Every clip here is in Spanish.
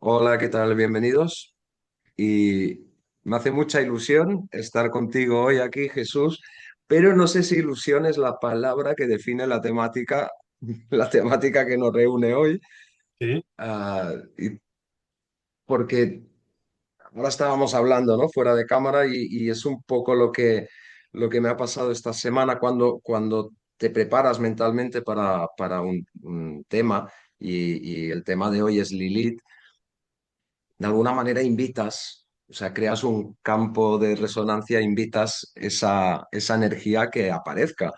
Hola, ¿qué tal? Bienvenidos. Y me hace mucha ilusión estar contigo hoy aquí, Jesús, pero no sé si ilusión es la palabra que define la temática, la temática que nos reúne hoy. Sí, Y porque ahora estábamos hablando, ¿no? Fuera de cámara y es un poco lo que me ha pasado esta semana cuando te preparas mentalmente para un tema y el tema de hoy es Lilith. De alguna manera invitas, o sea, creas un campo de resonancia, invitas esa energía que aparezca.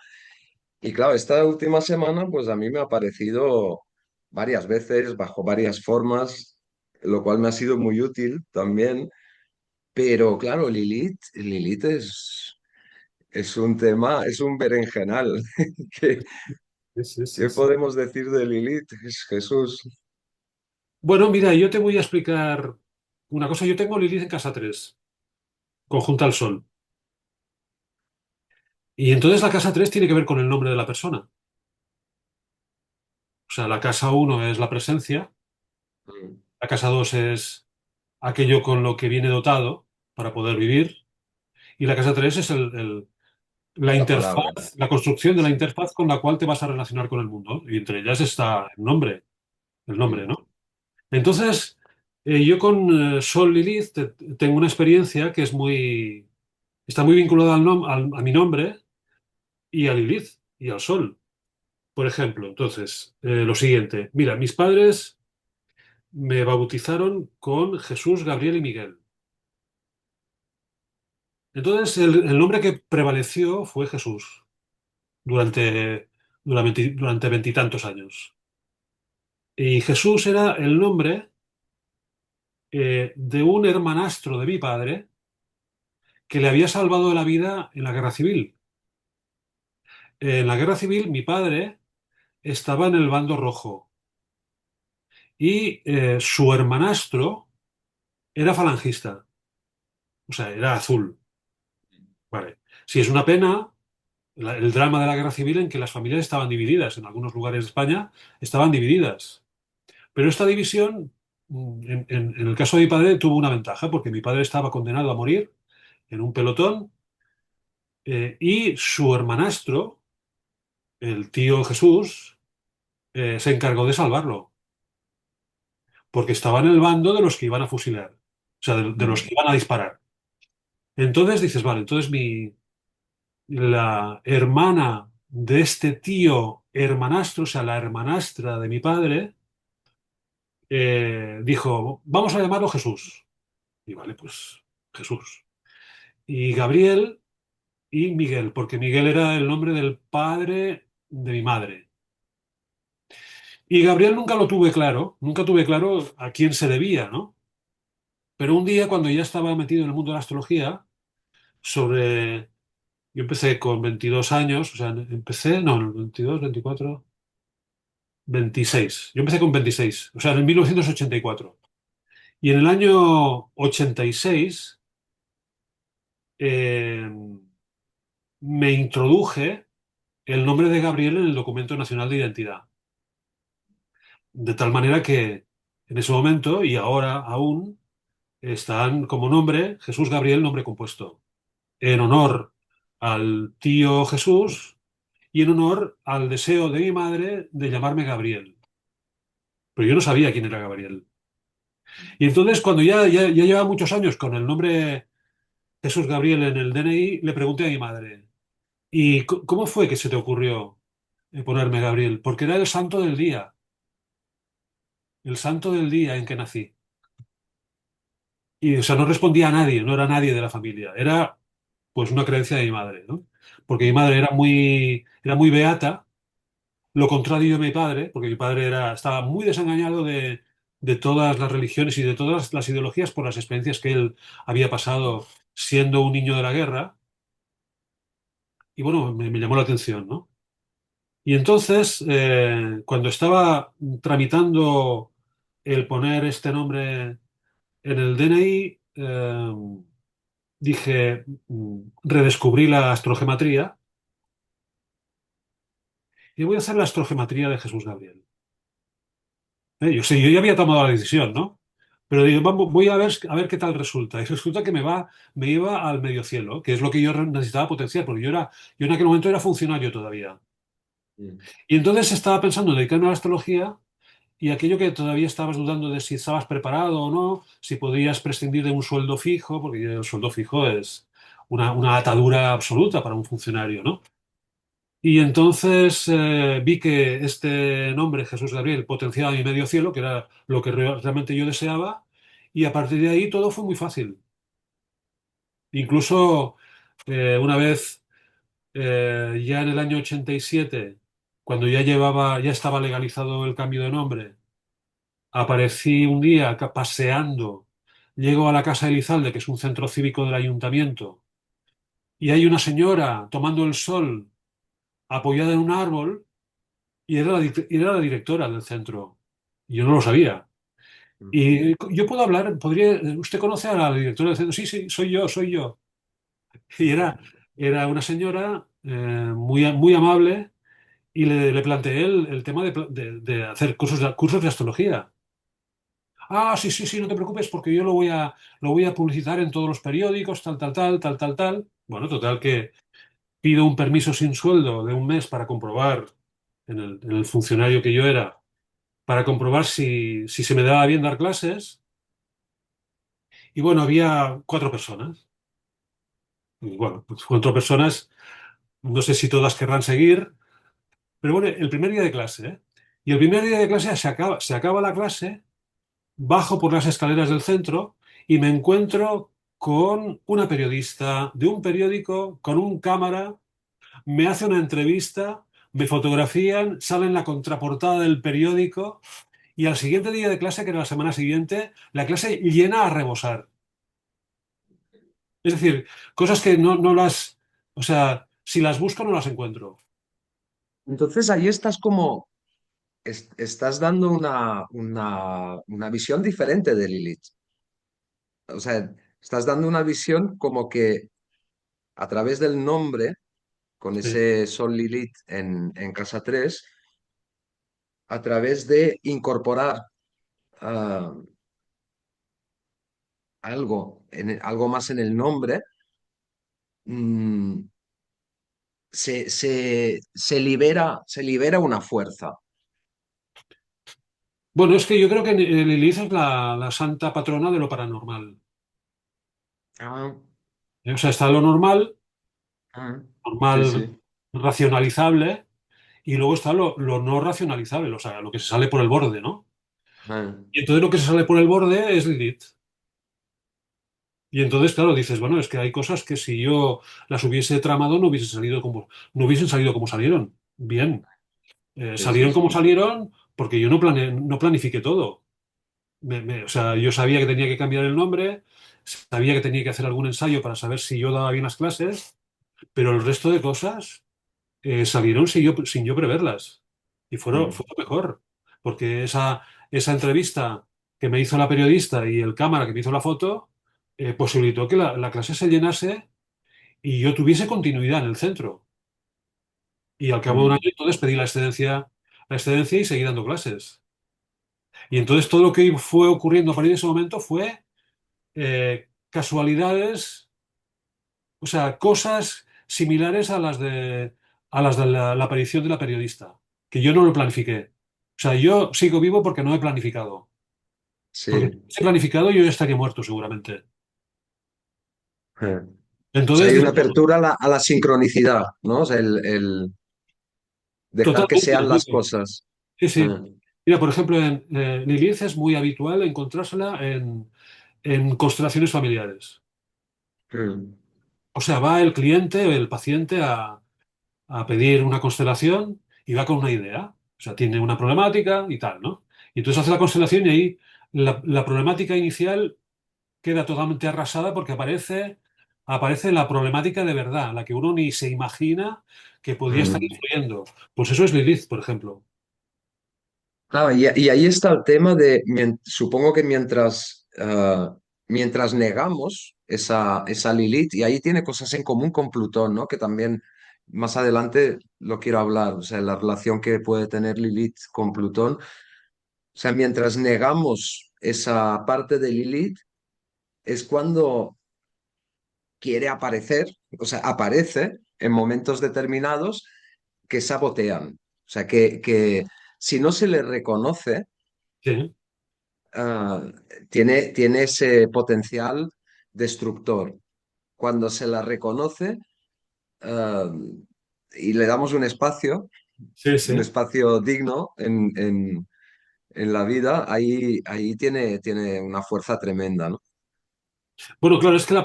Y claro, esta última semana, pues a mí me ha aparecido varias veces, bajo varias formas, lo cual me ha sido muy útil también. Pero claro, Lilith es un tema, es un berenjenal. ¿Qué, sí, sí, sí, qué sí. podemos decir de Lilith, Jesús? Bueno, mira, yo te voy a explicar una cosa. Yo tengo Lilith en casa 3, conjunta al Sol. Y entonces la casa 3 tiene que ver con el nombre de la persona. O sea, la casa uno es la presencia, Mm. la casa 2 es aquello con lo que viene dotado para poder vivir, y la casa 3 es la La palabra. interfaz, la construcción de la Sí. interfaz con la cual te vas a relacionar con el mundo. Y entre ellas está el nombre, Mm. ¿no? Entonces, yo con Sol Lilith tengo una experiencia que está muy vinculada a mi nombre y a Lilith y al Sol. Por ejemplo, entonces, lo siguiente. Mira, mis padres me bautizaron con Jesús, Gabriel y Miguel. Entonces, el nombre que prevaleció fue Jesús durante, durante veintitantos años. Y Jesús era el nombre de un hermanastro de mi padre que le había salvado la vida en la guerra civil. En la guerra civil, mi padre estaba en el bando rojo y su hermanastro era falangista, o sea, era azul. Vale. Sí, es una pena el drama de la guerra civil en que las familias estaban divididas. En algunos lugares de España estaban divididas. Pero esta división, en el caso de mi padre, tuvo una ventaja, porque mi padre estaba condenado a morir en un pelotón y su hermanastro, el tío Jesús, se encargó de salvarlo, porque estaba en el bando de los que iban a fusilar, o sea, de los Mm. que iban a disparar. Entonces dices, vale, entonces la hermana de este tío hermanastro, o sea, la hermanastra de mi padre, dijo, vamos a llamarlo Jesús. Y vale, pues Jesús. Y Gabriel y Miguel, porque Miguel era el nombre del padre de mi madre. Y Gabriel nunca lo tuve claro, nunca tuve claro a quién se debía, ¿no? Pero un día, cuando ya estaba metido en el mundo de la astrología, sobre... Yo empecé con 22 años, o sea, empecé, no, 22, 24, 26. Yo empecé con 26, o sea, en 1984. Y en el año 86 eh, me introduje el nombre de Gabriel en el documento nacional de identidad. De tal manera que en ese momento y ahora aún están como nombre Jesús Gabriel, nombre compuesto, en honor al tío Jesús y en honor al deseo de mi madre de llamarme Gabriel. Pero yo no sabía quién era Gabriel. Y entonces, cuando ya llevaba muchos años con el nombre Jesús Gabriel en el DNI, le pregunté a mi madre, ¿y cómo fue que se te ocurrió ponerme Gabriel? Porque era el santo del día en que nací. Y, o sea, no respondía a nadie, no era nadie de la familia. Era, pues, una creencia de mi madre, ¿no? Porque mi madre era muy beata, lo contrario de mi padre, porque mi padre estaba muy desengañado de todas las religiones y de todas las ideologías por las experiencias que él había pasado siendo un niño de la guerra. Y bueno, me llamó la atención, ¿no? Y entonces, cuando estaba tramitando el poner este nombre en el DNI, dije, redescubrí la astrogematría y voy a hacer la astrogematría de Jesús Gabriel. Yo sé, yo ya había tomado la decisión, ¿no? Pero digo, vamos, voy a ver qué tal resulta. Y resulta que me iba al medio cielo, que es lo que yo necesitaba potenciar, porque yo en aquel momento era funcionario todavía. Mm, Y entonces estaba pensando en dedicarme a la astrología y aquello que todavía estabas dudando de si estabas preparado o no, si podías prescindir de un sueldo fijo, porque el sueldo fijo es una atadura absoluta para un funcionario, ¿no? Y entonces vi que este nombre, Jesús Gabriel, potenciaba mi medio cielo, que era lo que realmente yo deseaba, y a partir de ahí todo fue muy fácil. Incluso una vez, ya en el año 87, cuando ya estaba legalizado el cambio de nombre, aparecí un día paseando, llego a la Casa de Elizalde, que es un centro cívico del ayuntamiento, y hay una señora tomando el sol apoyada en un árbol y era la directora del centro. Y yo no lo sabía. mm, Y yo puedo hablar, ¿usted conoce a la directora del centro? Sí, sí, soy yo, soy yo. Y era una señora muy amable y le planteé el tema de hacer cursos de astrología. Ah, sí, sí, sí, no te preocupes porque yo lo voy a publicitar en todos los periódicos, tal, tal, tal, tal, tal, tal. Bueno, total que pido un permiso sin sueldo de un mes para comprobar en el funcionario que yo era, para comprobar si se me daba bien dar clases. Y bueno, había cuatro personas. Y bueno, pues cuatro personas, no sé si todas querrán seguir, pero bueno, el primer día de clase, ¿eh? Y el primer día de clase se acaba la clase, bajo por las escaleras del centro y me encuentro con una periodista de un periódico, con un cámara, me hace una entrevista, me fotografían, sale en la contraportada del periódico y al siguiente día de clase, que era la semana siguiente, la clase llena a rebosar. Es decir, cosas que o sea, si las busco no las encuentro. Entonces ahí estás como, estás dando una visión diferente de Lilith. O sea, estás dando una visión como que a través del nombre, con Sí. ese Sol Lilith en casa 3, a través de incorporar ah, algo más en el nombre, mm, se libera una fuerza. Bueno, es que yo creo que Lilith es la santa patrona de lo paranormal. Ah, O sea, está lo normal, ah, sí, normal sí. racionalizable, y luego está lo no racionalizable, o sea, lo que se sale por el borde, ¿no? Ah, Y entonces lo que se sale por el borde es Lilith. Y entonces, claro, dices, bueno, es que hay cosas que si yo las hubiese tramado no hubiesen salido como salieron. Bien. sí, sí, Salieron como sí. salieron porque yo no planifiqué todo. O sea, yo sabía que tenía que cambiar el nombre, sabía que tenía que hacer algún ensayo para saber si yo daba bien las clases, pero el resto de cosas salieron sin yo preverlas. Y fue Mm, lo mejor, porque esa entrevista que me hizo la periodista y el cámara que me hizo la foto posibilitó que la clase se llenase y yo tuviese continuidad en el centro. Y al cabo de un año mm, entonces pedí la excedencia y seguí dando clases. Y entonces todo lo que fue ocurriendo a partir de ese momento fue casualidades, o sea, cosas similares a las de la aparición de la periodista, que yo no lo planifiqué. O sea, yo sigo vivo porque no he planificado. Porque si sí. hubiese planificado yo ya estaría muerto seguramente. O sea, Entonces hay una dije, apertura a la sincronicidad, ¿no? O sea, el dejar que totalmente, sean las amigo. cosas. Sí, sí. Ah, Mira, por ejemplo, en Lilith es muy habitual encontrársela en constelaciones familiares. mm, O sea, va el cliente o el paciente a pedir una constelación y va con una idea. O sea, tiene una problemática y tal, ¿no? Y entonces hace la constelación y ahí la problemática inicial queda totalmente arrasada porque aparece la problemática de verdad, la que uno ni se imagina que podía estar mm. influyendo. Pues eso es Lilith, por ejemplo. Claro, y ahí está el tema de, supongo que mientras negamos esa Lilith, y ahí tiene cosas en común con Plutón, ¿no? Que también más adelante lo quiero hablar, o sea, la relación que puede tener Lilith con Plutón. O sea, mientras negamos esa parte de Lilith, es cuando quiere aparecer, o sea, aparece en momentos determinados que sabotean. O sea, que si no se le reconoce, Sí, ah, tiene ese potencial destructor. Cuando se la reconoce, ah, y le damos sí, un sí. espacio digno en la vida, ahí tiene una fuerza tremenda, ¿no? Bueno, claro, es que la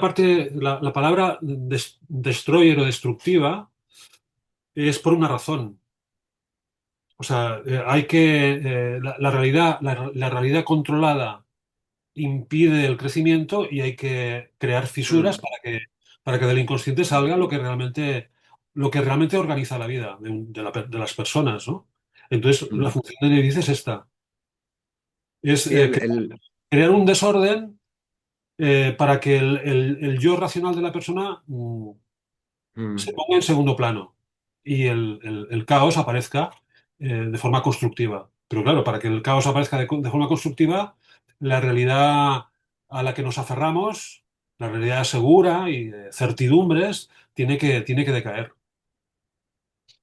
palabra destroyer o destructiva es por una razón. O sea, hay que, la realidad, la realidad controlada impide el crecimiento y hay que crear fisuras Mm, para que del inconsciente salga lo que realmente organiza la vida de las personas, ¿no? Entonces, la mm. función de Lilith es esta, es Sí, crear un desorden para que el yo racional de la persona se mm, ponga en segundo plano y el caos aparezca de forma constructiva. Pero claro, para que el caos aparezca de forma constructiva, la realidad a la que nos aferramos, la realidad segura y de certidumbres, tiene que decaer.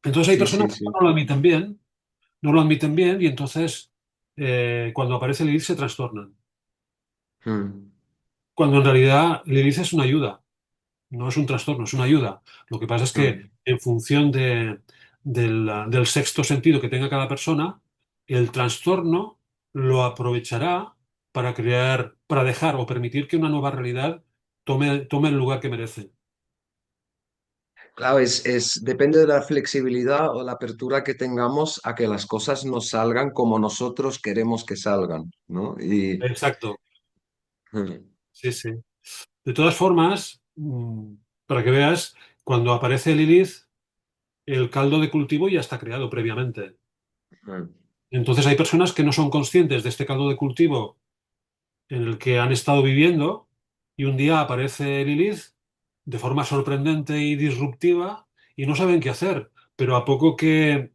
Entonces hay sí, personas sí, que sí. no lo admiten bien, no lo admiten bien y entonces cuando aparece Lilith se trastornan. Mm, Cuando en realidad Lilith es una ayuda. No es un trastorno, es una ayuda. Lo que pasa es que mm. en función del sexto sentido que tenga cada persona, el trastorno lo aprovechará para crear, para dejar o permitir que una nueva realidad tome el lugar que merece. Claro, depende de la flexibilidad o la apertura que tengamos a que las cosas nos salgan como nosotros queremos que salgan, ¿no? Exacto, Mm, sí, sí. De todas formas, para que veas, cuando aparece Lilith, el caldo de cultivo ya está creado previamente. mm. Entonces hay personas que no son conscientes de este caldo de cultivo en el que han estado viviendo y un día aparece Lilith de forma sorprendente y disruptiva y no saben qué hacer. Pero a poco que...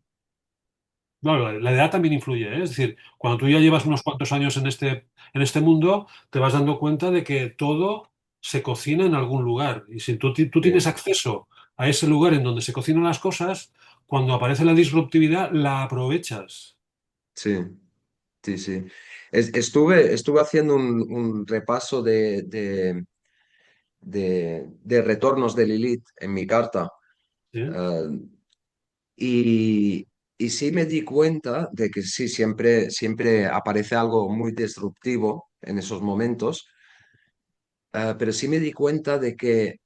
Bueno, la edad también influye, ¿eh? Es decir, cuando tú ya llevas unos cuantos años en este mundo, te vas dando cuenta de que todo se cocina en algún lugar. Y si tú tienes Sí, acceso a ese lugar en donde se cocinan las cosas, cuando aparece la disruptividad, la aprovechas. sí, sí, sí. Estuve haciendo un repaso de retornos de Lilith en mi carta. ¿Sí? eh, y, y sí me di cuenta de que sí, siempre aparece algo muy disruptivo en esos momentos. Pero sí me di cuenta de que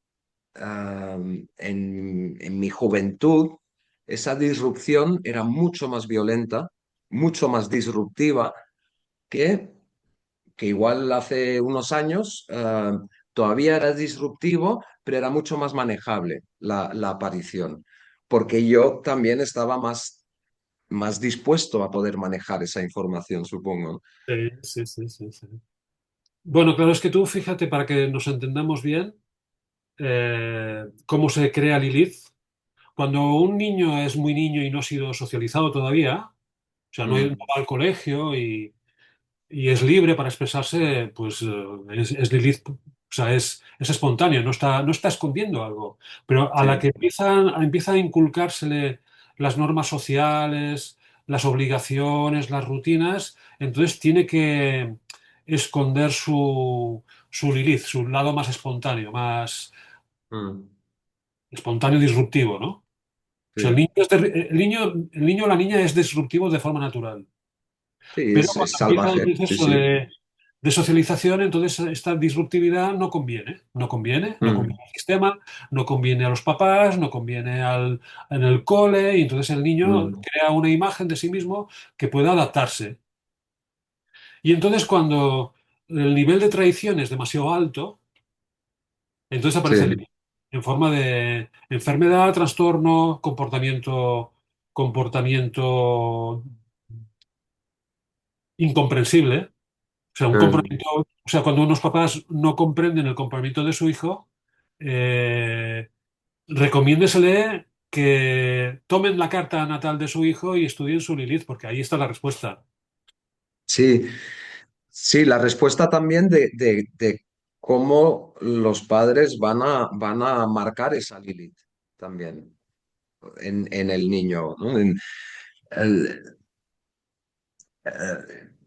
en mi juventud esa disrupción era mucho más violenta, mucho más disruptiva que, que igual hace unos años todavía era disruptivo, pero era mucho más manejable la aparición, porque yo también estaba más dispuesto a poder manejar esa información, supongo. Sí, sí, sí, sí, sí. Bueno, claro, es que tú fíjate, para que nos entendamos bien, cómo se crea Lilith. Cuando un niño es muy niño y no ha sido socializado todavía, o sea, no Mm, va al colegio y es libre para expresarse, pues es Lilith, o sea, es espontáneo, no está escondiendo algo. Pero a la sí, que empieza a inculcársele las normas sociales, las obligaciones, las rutinas, entonces tiene que esconder su Lilith, su lado más espontáneo, más mm, espontáneo disruptivo, ¿no? O sea, sí. el niño o la niña es disruptivo de forma natural. Sí, Pero es cuando empieza el salvaje, sí, proceso sí. de socialización, entonces esta disruptividad no Mm, conviene al sistema, no conviene a los papás, no conviene en el cole, y entonces el niño mm, crea una imagen de sí mismo que pueda adaptarse. Y entonces cuando el nivel de traición es demasiado alto, entonces aparece sí. en forma de enfermedad, trastorno, comportamiento incomprensible. O sea, un Mm, comportamiento, o sea, cuando unos papás no comprenden el comportamiento de su hijo, eh, recomiéndesele que tomen la carta natal de su hijo y estudien su Lilith, porque ahí está la respuesta. Sí, sí, la respuesta también de cómo los padres van a marcar esa Lilith también en el niño, ¿no? El-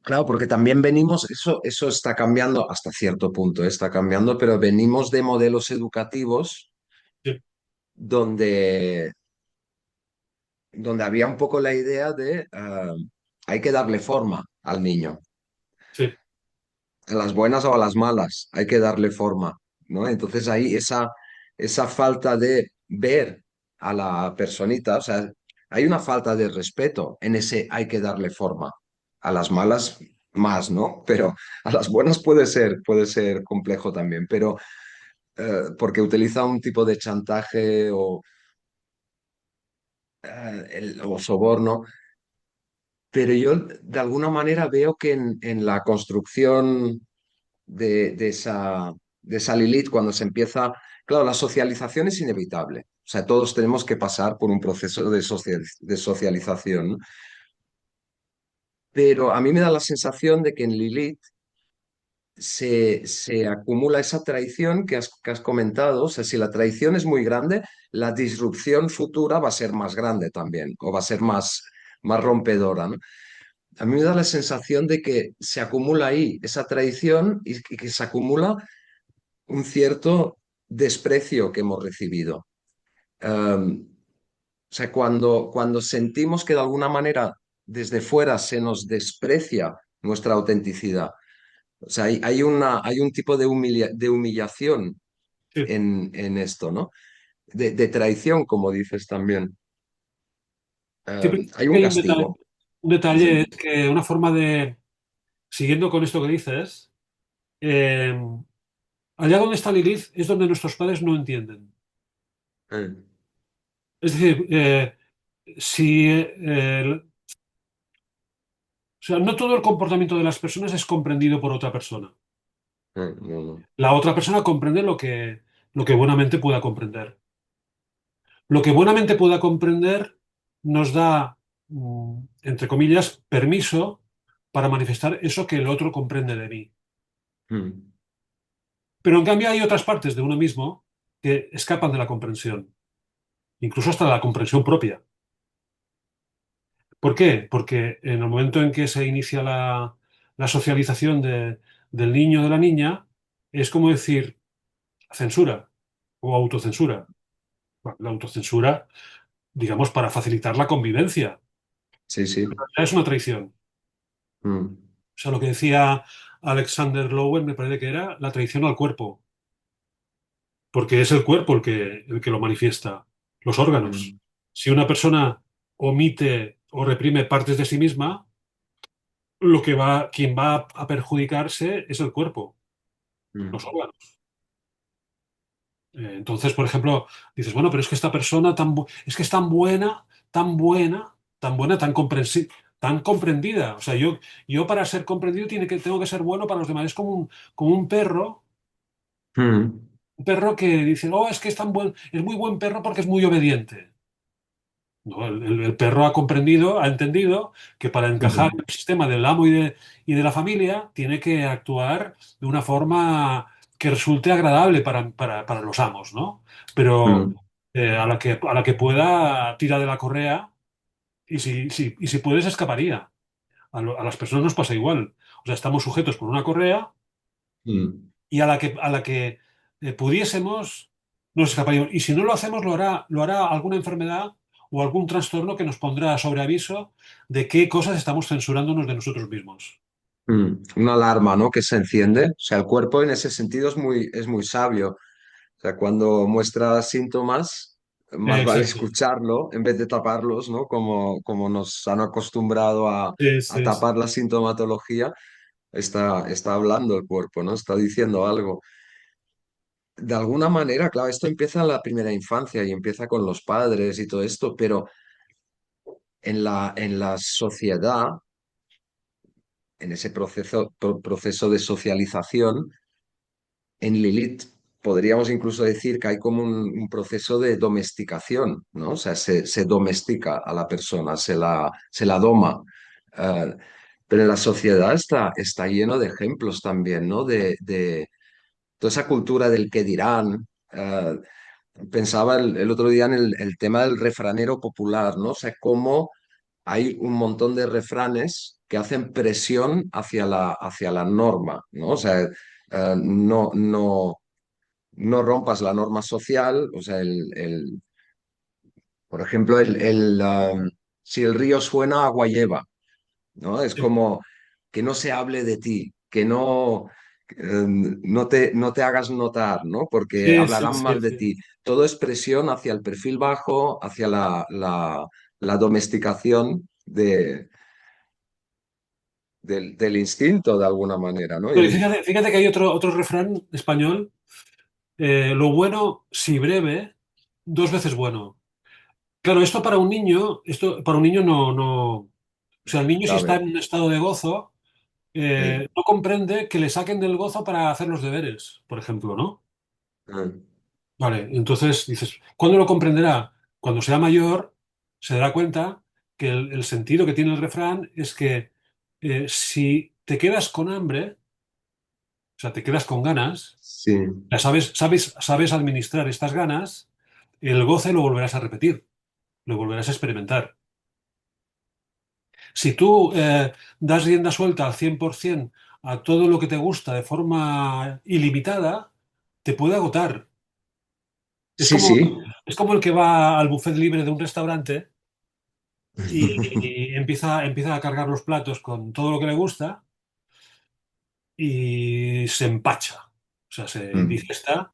claro, porque también venimos, eso está cambiando hasta cierto punto, está cambiando, pero venimos de modelos educativos Sí, donde, donde había un poco la idea de hay que darle forma al niño. sí, A las buenas o a las malas, hay que darle forma, ¿no? Entonces ahí esa falta de ver a la personita, o sea, hay una falta de respeto en ese hay que darle forma. A las malas más, ¿no? Pero a las buenas puede ser complejo también, pero porque utiliza un tipo de chantaje o soborno, pero yo de alguna manera veo que en la construcción de esa Lilith cuando se empieza. Claro, la socialización es inevitable. O sea, todos tenemos que pasar por un proceso de socialización, ¿no? Pero a mí me da la sensación de que en Lilith se acumula esa traición que has comentado. O sea, si la traición es muy grande, la disrupción futura va a ser más grande también, o va a ser más rompedora, ¿no? A mí me da la sensación de que se acumula ahí esa traición y que se acumula un cierto desprecio que hemos recibido. O sea, cuando sentimos que de alguna manera desde fuera se nos desprecia nuestra autenticidad, o sea, hay un tipo de humillación sí. en esto, ¿no? De traición, como dices también. Siempre Hay un hay castigo. un Sí. detalle es que una forma de, siguiendo con esto que dices, eh, allá donde está Lilith es donde nuestros padres no entienden. Eh, Es decir, si, o sea, no todo el comportamiento de las personas es comprendido por otra persona. no, no. La otra persona comprende lo que buenamente pueda comprender. Lo que buenamente pueda comprender nos da, entre comillas, permiso para manifestar eso que el otro comprende de mí. Mm, Pero en cambio hay otras partes de uno mismo que escapan de la comprensión, incluso hasta la comprensión propia. ¿Por qué? Porque en el momento en que se inicia la socialización del niño o de la niña, es como decir censura o autocensura. Bueno, la autocensura, digamos, para facilitar la convivencia. sí, sí. Es una traición. Mm, O sea, lo que decía Alexander Lowen me parece que era la traición al cuerpo, porque es el cuerpo el que lo manifiesta, los órganos. mm, Si una persona omite o reprime partes de sí misma, quien va a perjudicarse es el cuerpo, los mm, órganos. Entonces, por ejemplo, dices, bueno, pero es que esta persona es que es tan buena, tan comprendida. O sea, yo para ser comprendido tengo que ser bueno para los demás. Es como mm, un perro que dice, oh, es que es muy buen perro porque es muy obediente. No, el perro ha comprendido, ha entendido que para encajar en mm, el sistema del amo y de la familia tiene que actuar de una forma que resulte agradable para los amos, ¿no? Pero mm, a la que pueda, tira de la correa y si puede, se escaparía. A las personas nos pasa igual. O sea, estamos sujetos por una correa mm. y a la que pudiésemos, nos escaparíamos. Y si no lo hacemos, lo hará alguna enfermedad o algún trastorno que nos pondrá sobre aviso de qué cosas estamos censurándonos de nosotros mismos. Una alarma, ¿no? Que se enciende. O sea, el cuerpo en ese sentido es muy sabio. O sea, cuando muestra síntomas, más vale Exacto. escucharlo en vez de taparlos, ¿no? Como nos han acostumbrado Sí, a sí, sí. tapar la sintomatología, está hablando el cuerpo, ¿no? Está diciendo algo. De alguna manera, claro, esto empieza en la primera infancia y empieza con los padres y todo esto, pero en la sociedad, en ese proceso de socialización, en Lilith podríamos incluso decir que hay como un proceso de domesticación, ¿no? O sea, se domestica a la persona, se la doma. pero en la sociedad está lleno de ejemplos también, ¿no? De toda esa cultura del qué dirán. Pensaba el otro día en el tema del refranero popular, ¿no? O sea, cómo hay un montón de refranes que hacen presión hacia la norma, ¿no? O sea, no rompas la norma social, o sea, por ejemplo, si el río suena, agua lleva, ¿no? Es Sí, como que no se hable de ti, que no te hagas notar, ¿no? Porque sí, sí, hablarán sí, mal de sí. ti. Todo es presión hacia el perfil bajo, hacia la domesticación del instinto de alguna manera, ¿no? Pero fíjate que hay otro refrán español, lo bueno, si breve, dos veces bueno. Claro, esto para un niño o sea, el niño si está Clave. en un estado de gozo, Sí. no comprende que le saquen del gozo para hacer los deberes, por ejemplo, ¿no? Mm. Vale, entonces dices, ¿cuándo lo comprenderá? Cuando sea mayor, se dará cuenta que el sentido que tiene el refrán es que si te quedas con hambre, o sea, te quedas con ganas, Sí, ya sabes administrar estas ganas, el goce lo volverás a repetir, lo volverás a experimentar. Si tú das rienda suelta al 100% a todo lo que te gusta de forma ilimitada, te puede agotar. Es sí, como, sí. es como el que va al buffet libre de un restaurante y empieza a cargar los platos con todo lo que le gusta y se empacha. O sea, se Mm. indigesta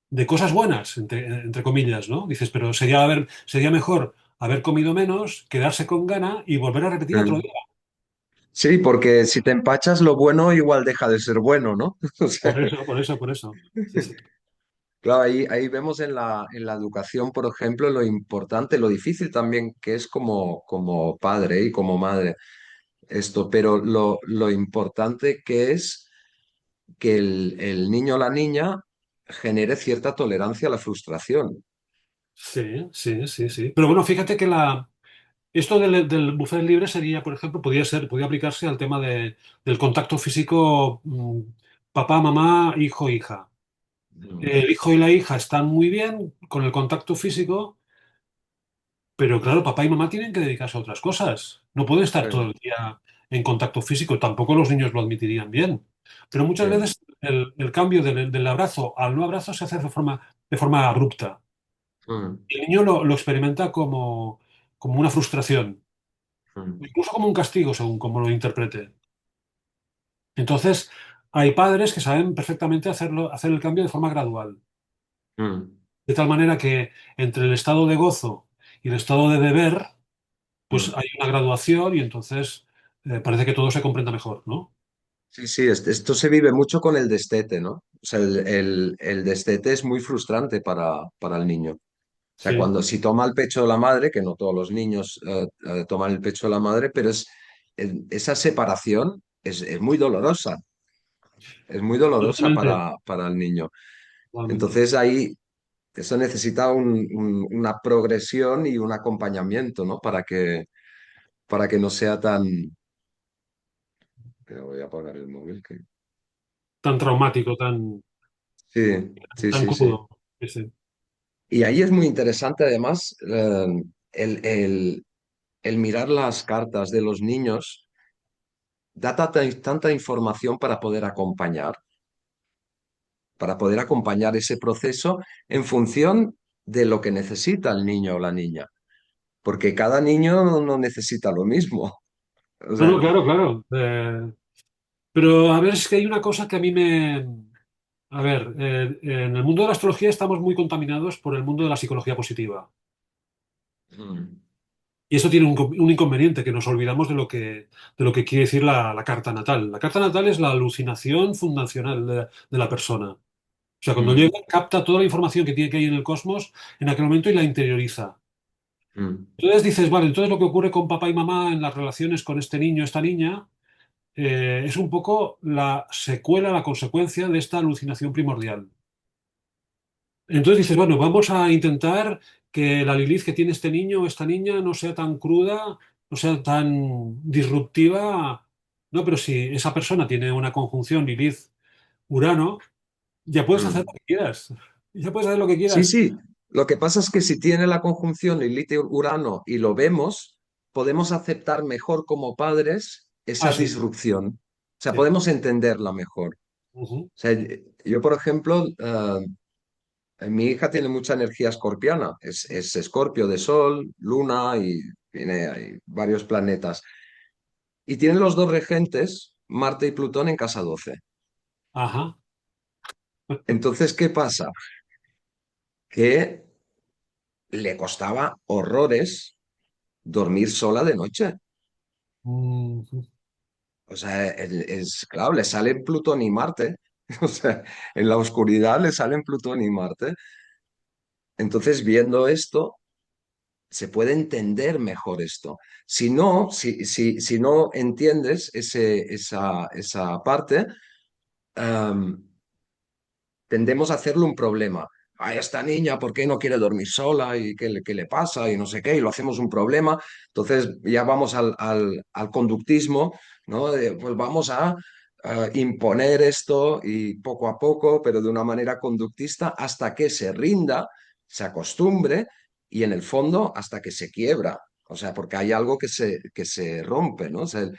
de cosas buenas, entre comillas, ¿no? Dices, pero sería mejor haber comido menos, quedarse con gana y volver a repetir otro Mm. día. Sí, porque si te empachas lo bueno igual deja de ser bueno, ¿no? O sea, Por eso. Sí, sí. claro, ahí vemos en la educación, por ejemplo, lo importante, lo difícil también que es como padre y como madre esto, pero lo importante que es que el niño o la niña genere cierta tolerancia a la frustración. Sí, sí, sí, sí. Pero bueno, fíjate que esto del buffet libre sería, por ejemplo, podría aplicarse al tema del contacto físico, papá, mamá, hijo, hija. Mm. El hijo y la hija están muy bien con el contacto físico, pero claro, papá y mamá tienen que dedicarse a otras cosas. No pueden estar todo Sí, el día en contacto físico, tampoco los niños lo admitirían bien. Pero muchas sí. veces el cambio del abrazo al no abrazo se hace de forma abrupta. Mm, El niño lo experimenta como una frustración, mm, incluso como un castigo, según como lo interprete. Entonces, hay padres que saben perfectamente hacer el cambio de forma gradual, mm, de tal manera que entre el estado de gozo y el estado de deber, pues mm. hay una graduación y entonces parece que todo se comprenda mejor, ¿no? Sí, sí, esto se vive mucho con el destete, ¿no? O sea, el destete es muy frustrante para el niño. O sea, Sí. si toma el pecho de la madre, que no todos los niños toman el pecho de la madre, pero esa separación es muy dolorosa, es muy dolorosa Totalmente, para el niño. totalmente. Entonces ahí eso necesita una progresión y un acompañamiento, ¿no? Para que no sea tan... Pero voy a apagar el móvil. Tan traumático, tan, Sí, sí, tan sí, sí. crudo. Sí, sí. Y ahí es muy interesante además el, el- el mirar las cartas de los niños, da tanta información para poder acompañar ese proceso en función de lo que necesita el niño o la niña, porque cada niño no necesita lo mismo. O No, no, sea, claro, claro. Pero a ver, es que hay una cosa que a mí me... A ver, en el mundo de la astrología estamos muy contaminados por el mundo de la psicología positiva. mm, Y eso tiene un inconveniente, que nos olvidamos de lo que quiere decir la carta natal. La carta natal es la alucinación fundacional de la persona. O sea, cuando mm, llega, capta toda la información que tiene que hay en el cosmos en aquel momento y la interioriza. mm, Entonces dices, vale, entonces lo que ocurre con papá y mamá en las relaciones con este niño, esta niña, es un poco la secuela, la consecuencia de esta alucinación primordial. Entonces dices, bueno, vamos a intentar que la Lilith que tiene este niño o esta niña no sea tan cruda, no sea tan disruptiva, No, pero si esa persona tiene una conjunción Lilith-Urano, ya puedes hacer lo Mm. que quieras. Ya puedes hacer lo que Sí, quieras. sí. Lo que pasa es que si tiene la conjunción Lilith-Urano y lo vemos, podemos aceptar mejor como padres Ah, esa sí, disrupción. O sea, sí. podemos entenderla mejor. Ujú. O sea, yo, por ejemplo, mi hija tiene mucha energía escorpiana. Es escorpio de Sol, Luna y tiene hay varios planetas. Y tienen los dos regentes, Marte y Plutón, en casa 12. Ajá. Entonces, ¿qué pasa? Que le costaba horrores dormir sola de noche. Ujú. O sea, claro, le salen Plutón y Marte. O sea, en la oscuridad le salen Plutón y Marte. Entonces, viendo esto, se puede entender mejor esto. Si no, si no entiendes esa parte, em, tendemos a hacerle un problema. A esta niña, ¿por qué no quiere dormir sola? ¿Y qué le pasa? Y no sé qué, y lo hacemos un problema. Entonces ya vamos al conductismo, ¿no? Pues vamos a imponer esto y poco a poco, pero de una manera conductista, hasta que se rinda, se acostumbre y en el fondo hasta que se quiebra. O sea, porque hay algo que se rompe, ¿no? O sea,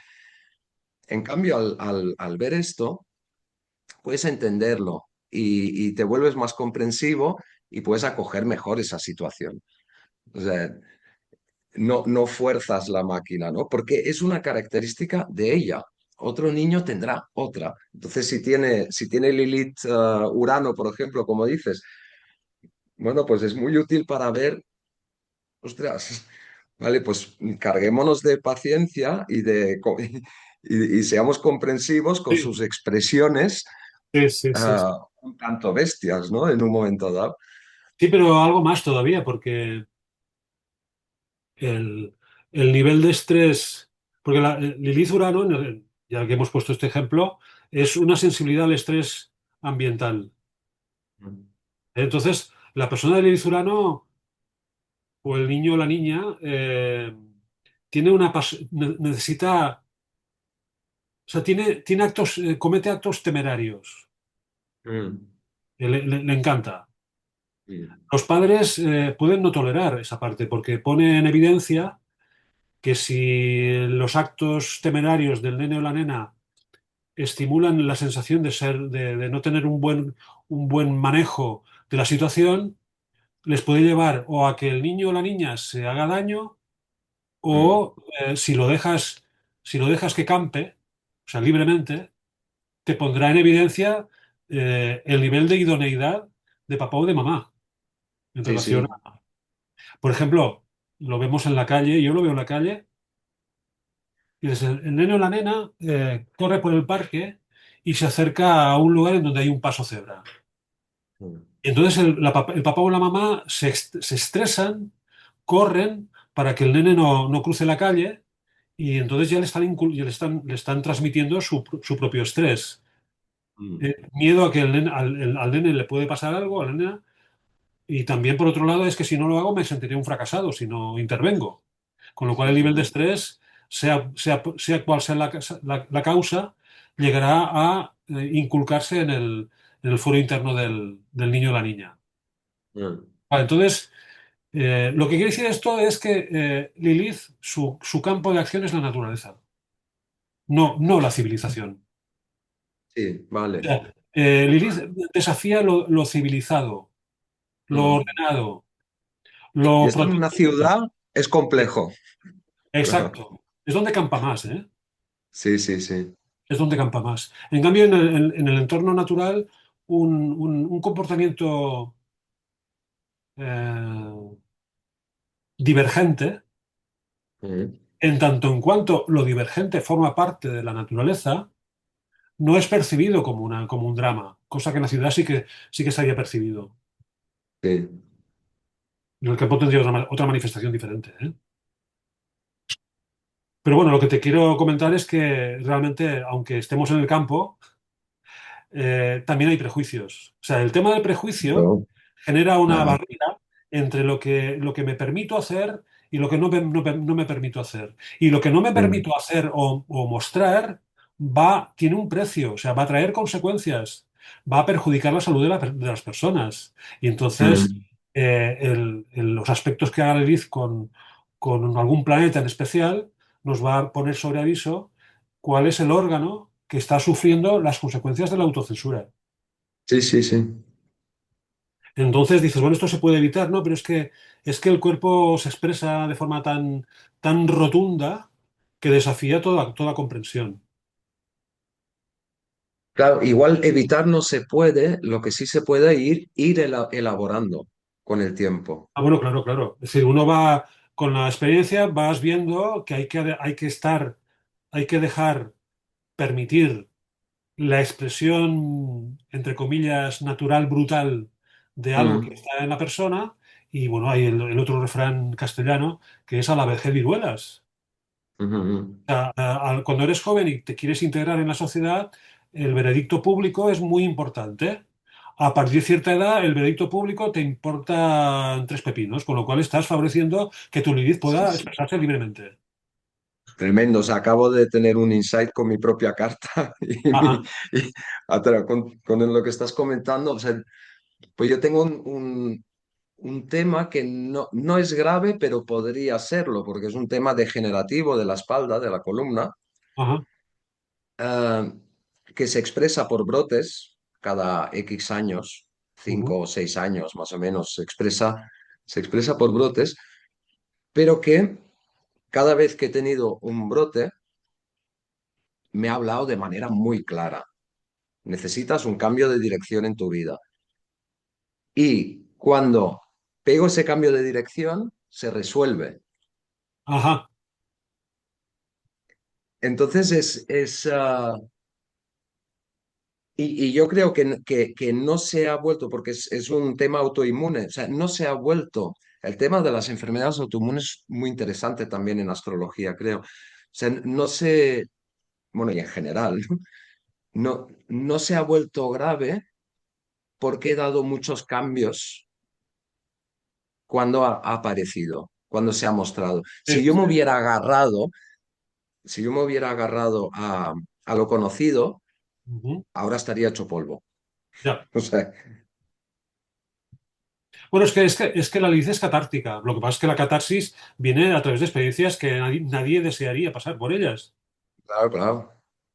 en cambio, al ver esto puedes entenderlo y te vuelves más comprensivo y puedes acoger mejor esa situación. O sea, no fuerzas la máquina, ¿no? Porque es una característica de ella. Otro niño tendrá otra. Entonces, si tiene Lilith, Urano, por ejemplo, como dices, bueno, pues es muy útil para ver, ostras, vale, pues carguémonos de paciencia y seamos comprensivos con Sí, sus expresiones, sí, sí, sí. un tanto bestias, ¿no? En un momento dado. Sí, pero algo más todavía, porque el, el nivel de estrés, porque Lilith Urano, ya que hemos puesto este ejemplo, es una sensibilidad al estrés ambiental. Entonces, la persona de Lilith Urano, o el niño o la niña, tiene necesita, o sea, tiene actos, comete actos temerarios. Mm, Le encanta. mm, Los padres pueden no tolerar esa parte porque pone en evidencia que si los actos temerarios del nene o la nena estimulan la sensación de no tener un buen manejo de la situación, les puede llevar o a que el niño o la niña se haga daño mm. o si lo dejas que campe, o sea, libremente, te pondrá en evidencia el nivel de idoneidad de papá o de mamá en Sí, relación sí. a, por ejemplo, lo vemos en la calle, yo lo veo en la calle. Y dices, el nene o la nena corre por el parque y se acerca a un lugar en donde hay un paso cebra. Mm, Y entonces el papá o la mamá se estresan, corren para que el nene no cruce la calle y entonces ya le están transmitiendo su propio estrés. mm, Miedo a que al nene le puede pasar algo, a la nena. Y también, por otro lado, es que si no lo hago me sentiré un fracasado si no intervengo. Con lo cual el nivel de mm, estrés, sea cual sea la causa, llegará a inculcarse en el foro interno del niño o la niña. mm. Vale, entonces, lo que quiere decir esto es que Lilith, su campo de acción es la naturaleza, no la civilización. Sí, O vale. sea, Lilith desafía lo civilizado, lo Mm. ordenado, Y lo esto en una protegido. ciudad es complejo. Claro. Exacto. Es donde campa más, ¿eh? Sí, sí, sí. Es donde campa más. En cambio, en el entorno natural, un comportamiento eh, divergente, Mm, en tanto en cuanto lo divergente forma parte de la naturaleza, no es percibido como un drama, cosa que en la ciudad sí que se haya percibido. sí. En el campo tendría otra manifestación diferente, ¿eh? Pero bueno, lo que te quiero comentar es que realmente, aunque estemos en el campo, también hay prejuicios. O sea, el tema del prejuicio Claro. genera una Claro. barrera entre lo que me permito hacer y lo que no me permito hacer. Y lo que no me Mm, permito hacer o mostrar tiene un precio, o sea, va a traer consecuencias, va a perjudicar la salud de las personas. Y entonces, Mm. los aspectos que haga Lilith con algún planeta en especial nos va a poner sobre aviso cuál es el órgano que está sufriendo las consecuencias de la autocensura. Sí, sí, sí. Entonces dices, bueno, esto se puede evitar, ¿no? Pero es que el cuerpo se expresa de forma tan rotunda que desafía toda comprensión. Claro, igual evitar no se puede, lo que sí se puede ir elaborando con el tiempo. Ah, bueno, claro, claro. Es decir, uno va con la experiencia, vas viendo que hay que dejar permitir la expresión, entre comillas, natural, brutal de algo que Mm, está en la persona. Y bueno, hay el otro refrán castellano que es a la vejez viruelas. ujú, ujú. Cuando eres joven y te quieres integrar en la sociedad, el veredicto público es muy importante. A partir de cierta edad, el veredicto público te importa tres pepinos, con lo cual estás favoreciendo que tu Lilith Sí, pueda sí. expresarse libremente. Tremendo. O sea, acabo de tener un insight con mi propia carta Ajá, y con lo que estás comentando. O sea, pues yo tengo un tema que no es grave, pero podría serlo, porque es un tema degenerativo de la espalda, de la columna, ajá, eh, que se expresa por brotes cada X años, ujú, 5 o 6 años más o menos, se expresa por brotes, pero que cada vez que he tenido un brote, me ha hablado de manera muy clara. Necesitas un cambio de dirección en tu vida. Y cuando pego ese cambio de dirección, se resuelve. ajá, Entonces y yo creo que no se ha vuelto, porque es un tema autoinmune, o sea, no se ha vuelto. El tema de las enfermedades autoinmunes es muy interesante también en astrología, creo. O sea, no se, bueno, y en general, no se ha vuelto grave porque he dado muchos cambios cuando ha aparecido, cuando se ha mostrado. sí, sí, Si yo me hubiera agarrado a lo conocido, ujú, ahora estaría hecho polvo. ya. O sea, Bueno, es que la Lilith es catártica. Lo que pasa es que la catarsis viene a través de experiencias que nadie desearía pasar por ellas. claro, claro,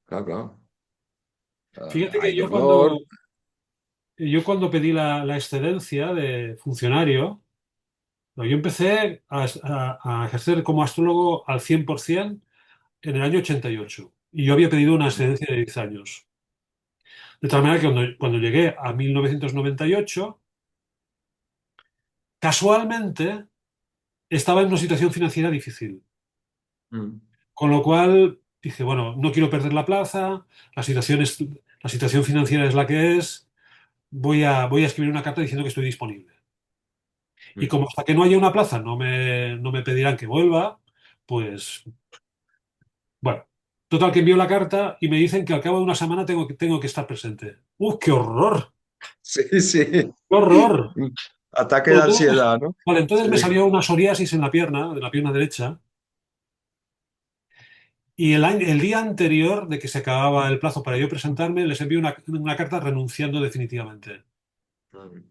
claro, claro. Fíjate que Hay dolor. yo cuando pedí la excedencia de funcionario, no, yo empecé a ejercer como astrólogo al 100% en el año 88. Y yo había pedido una excedencia de 10 años. De tal manera que cuando llegué a 1998, casualmente estaba en una situación financiera difícil. Mm. Con lo cual dije, bueno, no quiero perder la plaza, la situación financiera es la que es, voy a escribir una carta diciendo que estoy disponible. Y Mm. como hasta que no haya una plaza no me pedirán que vuelva, pues bueno. Total que envío la carta y me dicen que al cabo de una semana tengo que estar presente. ¡Uh, qué horror! Sí, sí. ¡Qué horror! Ataque de Bueno, ansiedad, ¿no? vale, entonces Sí. me salió una psoriasis en la pierna, de la pierna derecha, y el día anterior de que se acababa el plazo para yo presentarme, les envié una carta renunciando definitivamente. Mm.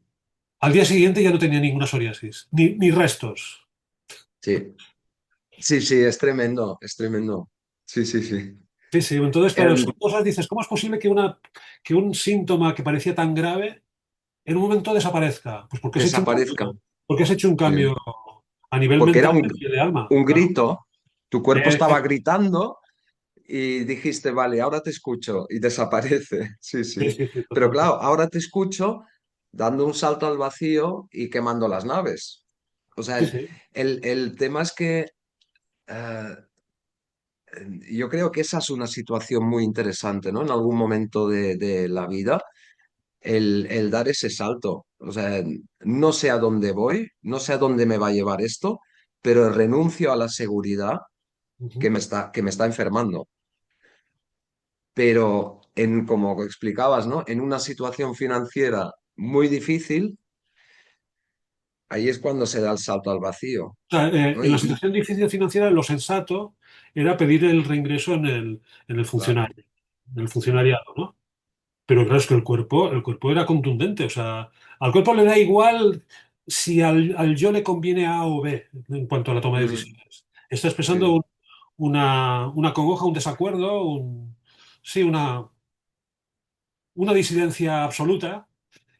Al día siguiente ya no tenía ninguna psoriasis, ni restos. Sí, sí, sí, es tremendo, es tremendo. Sí, sí, sí. Sí, sí, entonces, claro, Em, son cosas, dices, ¿cómo es posible que un síntoma que parecía tan grave en un momento desaparezca? Pues porque has hecho un Desaparezca. cambio, porque has hecho un Sí. cambio a nivel Porque era mental un, y de alma, un claro. grito, tu cuerpo estaba Efectivamente. gritando y dijiste, vale, ahora te escucho y desaparece. Sí, Sí, sí. sí, sí, Pero total, claro, total. ahora te escucho dando un salto al vacío y quemando las naves. O sea, Sí, el, sí. el, el tema es que eh, yo creo que esa es una situación muy interesante, ¿no? En algún momento de la vida, el dar ese salto. O sea, no sé a dónde voy, no sé a dónde me va a llevar esto, pero renuncio a la seguridad Ujú. que me está enfermando. Pero como explicabas, ¿no? En una situación financiera muy difícil, ahí es cuando se da el salto al vacío, O sea, ¿no? en la situación difícil financiera, lo sensato era pedir el reingreso en el Claro, funcionario. el funcionariado, ¿no? Pero claro, es que el cuerpo era contundente, o sea, al cuerpo le da igual si al yo le conviene A o B en cuanto a la toma de Mm, decisiones. Está expresando sí, una congoja, un desacuerdo, sí, una disidencia absoluta,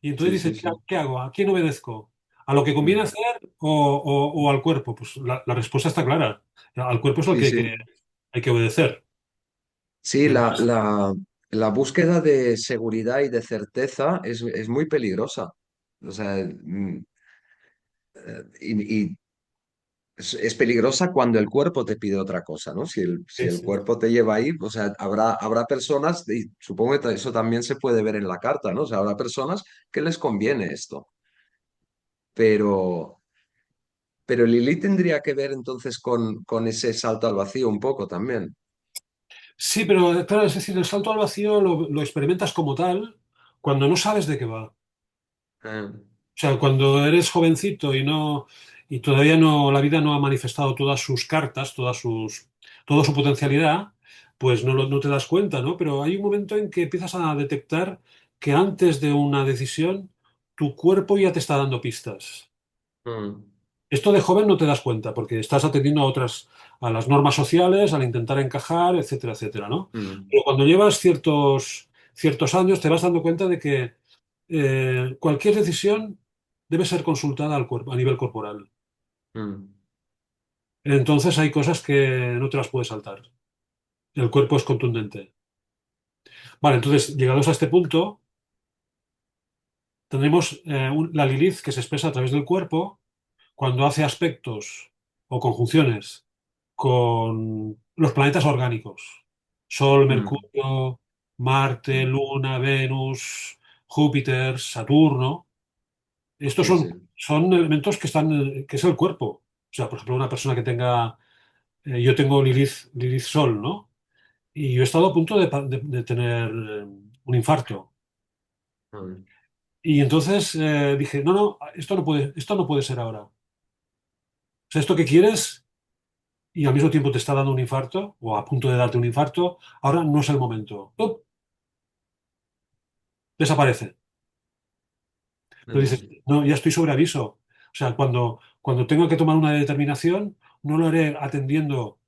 y entonces sí, dices, sí, sí. ¿qué hago? ¿A quién obedezco? ¿A lo que conviene Mm, hacer o al cuerpo? Pues la respuesta está clara. Al cuerpo es lo sí, que sí. hay que obedecer. Sí, Y entonces, la búsqueda de seguridad y de certeza es muy peligrosa. O sea, y es peligrosa cuando el cuerpo te pide otra cosa, ¿no? Si sí, el sí. cuerpo te lleva ahí, o sea, habrá personas, y supongo que eso también se puede ver en la carta, ¿no? O sea, habrá personas que les conviene esto, pero, pero Lili tendría que ver entonces con ese salto al vacío un poco también. Sí, pero claro, es decir, el salto al vacío lo experimentas como tal cuando no sabes de qué va. Eh, O sea, cuando eres jovencito y todavía no, la vida no ha manifestado todas sus cartas, toda su potencialidad, pues no te das cuenta, ¿no? Pero hay un momento en que empiezas a detectar que antes de una decisión, tu cuerpo ya te está dando pistas. mm, Esto de joven no te das cuenta porque estás atendiendo a las normas sociales, al intentar encajar, etcétera, etcétera, ¿no? mm, Pero cuando llevas ciertos años te vas dando cuenta de que cualquier decisión debe ser consultada al cuerpo, a nivel corporal. mm, Entonces hay cosas que no te las puedes saltar. El cuerpo es contundente. Vale, entonces, llegados a este punto, tendremos la Lilith que se expresa a través del cuerpo cuando hace aspectos o conjunciones con los planetas orgánicos. Sol, mm. Mercurio, Marte, Mm, Luna, Venus, Júpiter, Saturno. Estos sí, sí. son elementos que es el cuerpo. O sea, por ejemplo, una persona que tenga, yo tengo Lilith Sol, ¿no? Y yo he estado a punto de tener un infarto. Mm, Y entonces dije, no, no, esto no puede ser ahora. O sea, esto que quieres y al mismo tiempo te está dando un infarto o a punto de darte un infarto, ahora no es el momento. ¡Up! Desaparece. Pero dices, mm, no, ya estoy sobre aviso. O sea, cuando tengo que tomar una determinación, no lo haré atendiendo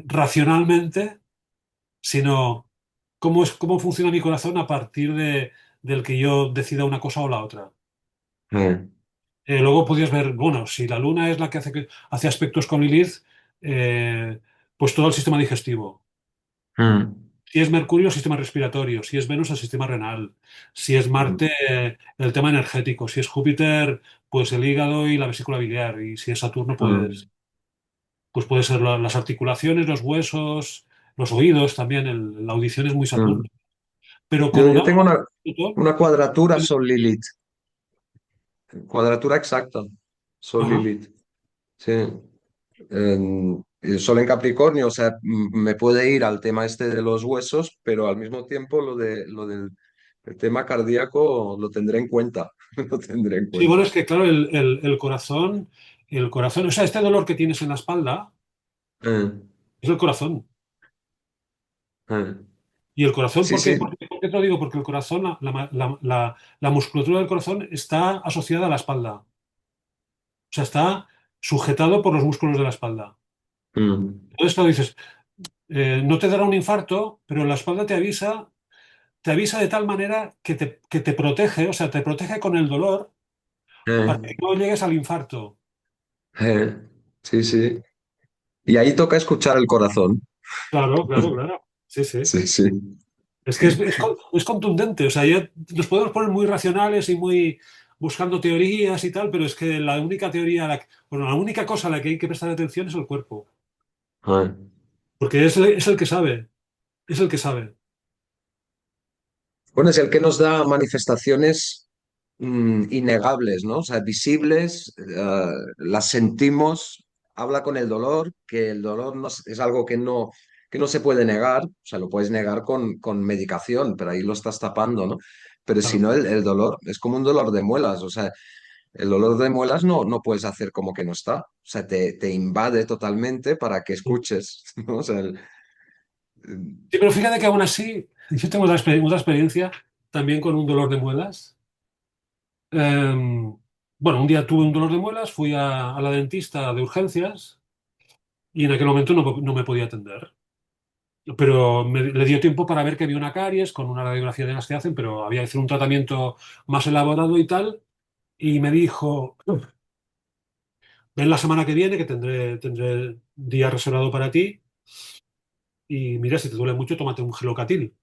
racionalmente, sino cómo funciona mi corazón a partir del que yo decida una cosa o la otra. mm, Luego podías ver, bueno, si la luna es la que hace aspectos con Lilith, pues todo el sistema digestivo. mm, Si es Mercurio, el sistema respiratorio. Si es Venus, el sistema renal. Si es mm, Marte, el tema energético. Si es Júpiter, pues el hígado y la vesícula biliar. Y si es Saturno, mm, pues puede ser las articulaciones, los huesos, los oídos también. La audición es muy Saturno. mm. Pero con Yo tengo Urano, Plutón, una cuadratura Sol Lilith, cuadratura exacta, Sol ajá. Lilith. Sí. El Sol en Capricornio, o sea, me puede ir al tema este de los huesos, pero al mismo tiempo lo del el tema cardíaco lo tendré en cuenta, lo tendré en Sí, bueno, cuenta. es que claro, el corazón, o sea, este dolor que tienes en la espalda Eh, es el corazón. eh. Y el corazón, Sí, ¿por qué, sí. por qué te lo digo? Porque el corazón, la musculatura del corazón está asociada a la espalda. O sea, está sujetado por los músculos de la espalda. Mm, Entonces, claro, dices, no te dará un infarto, pero la espalda te avisa de tal manera que te protege, o sea, te protege con el dolor para eh, que no llegues al infarto. eh. Sí, sí. Y ahí toca escuchar el corazón. Claro, claro, claro. Sí, sí. Sí, sí. Es que es contundente, o sea, ya nos podemos poner muy racionales y muy buscando teorías y tal, pero es que la única teoría, bueno, la única cosa a la que hay que prestar atención es el cuerpo, Eh. porque es el que sabe, es el que sabe. Bueno, es el que nos da manifestaciones innegables, ¿no? O sea, visibles, las sentimos, habla con el dolor, que el dolor es algo que no se puede negar, o sea, lo puedes negar con medicación, pero ahí lo estás tapando, ¿no? Pero si Claro. no, el dolor es como un dolor de muelas, o sea, el dolor de muelas no puedes hacer como que no está, o sea, te invade totalmente para que escuches, ¿no? O sea, Sí, pero fíjate que aún así, yo tengo otra experiencia también con un dolor de muelas. Bueno, un día tuve un dolor de muelas, fui a la dentista de urgencias y en aquel momento no me podía atender. Pero le dio tiempo para ver que había una caries con una radiografía de las que hacen, pero había que hacer un tratamiento más elaborado y tal. Y me dijo, ven la semana que viene que tendré día reservado para ti y mira, si te duele mucho, tómate un gelocatil,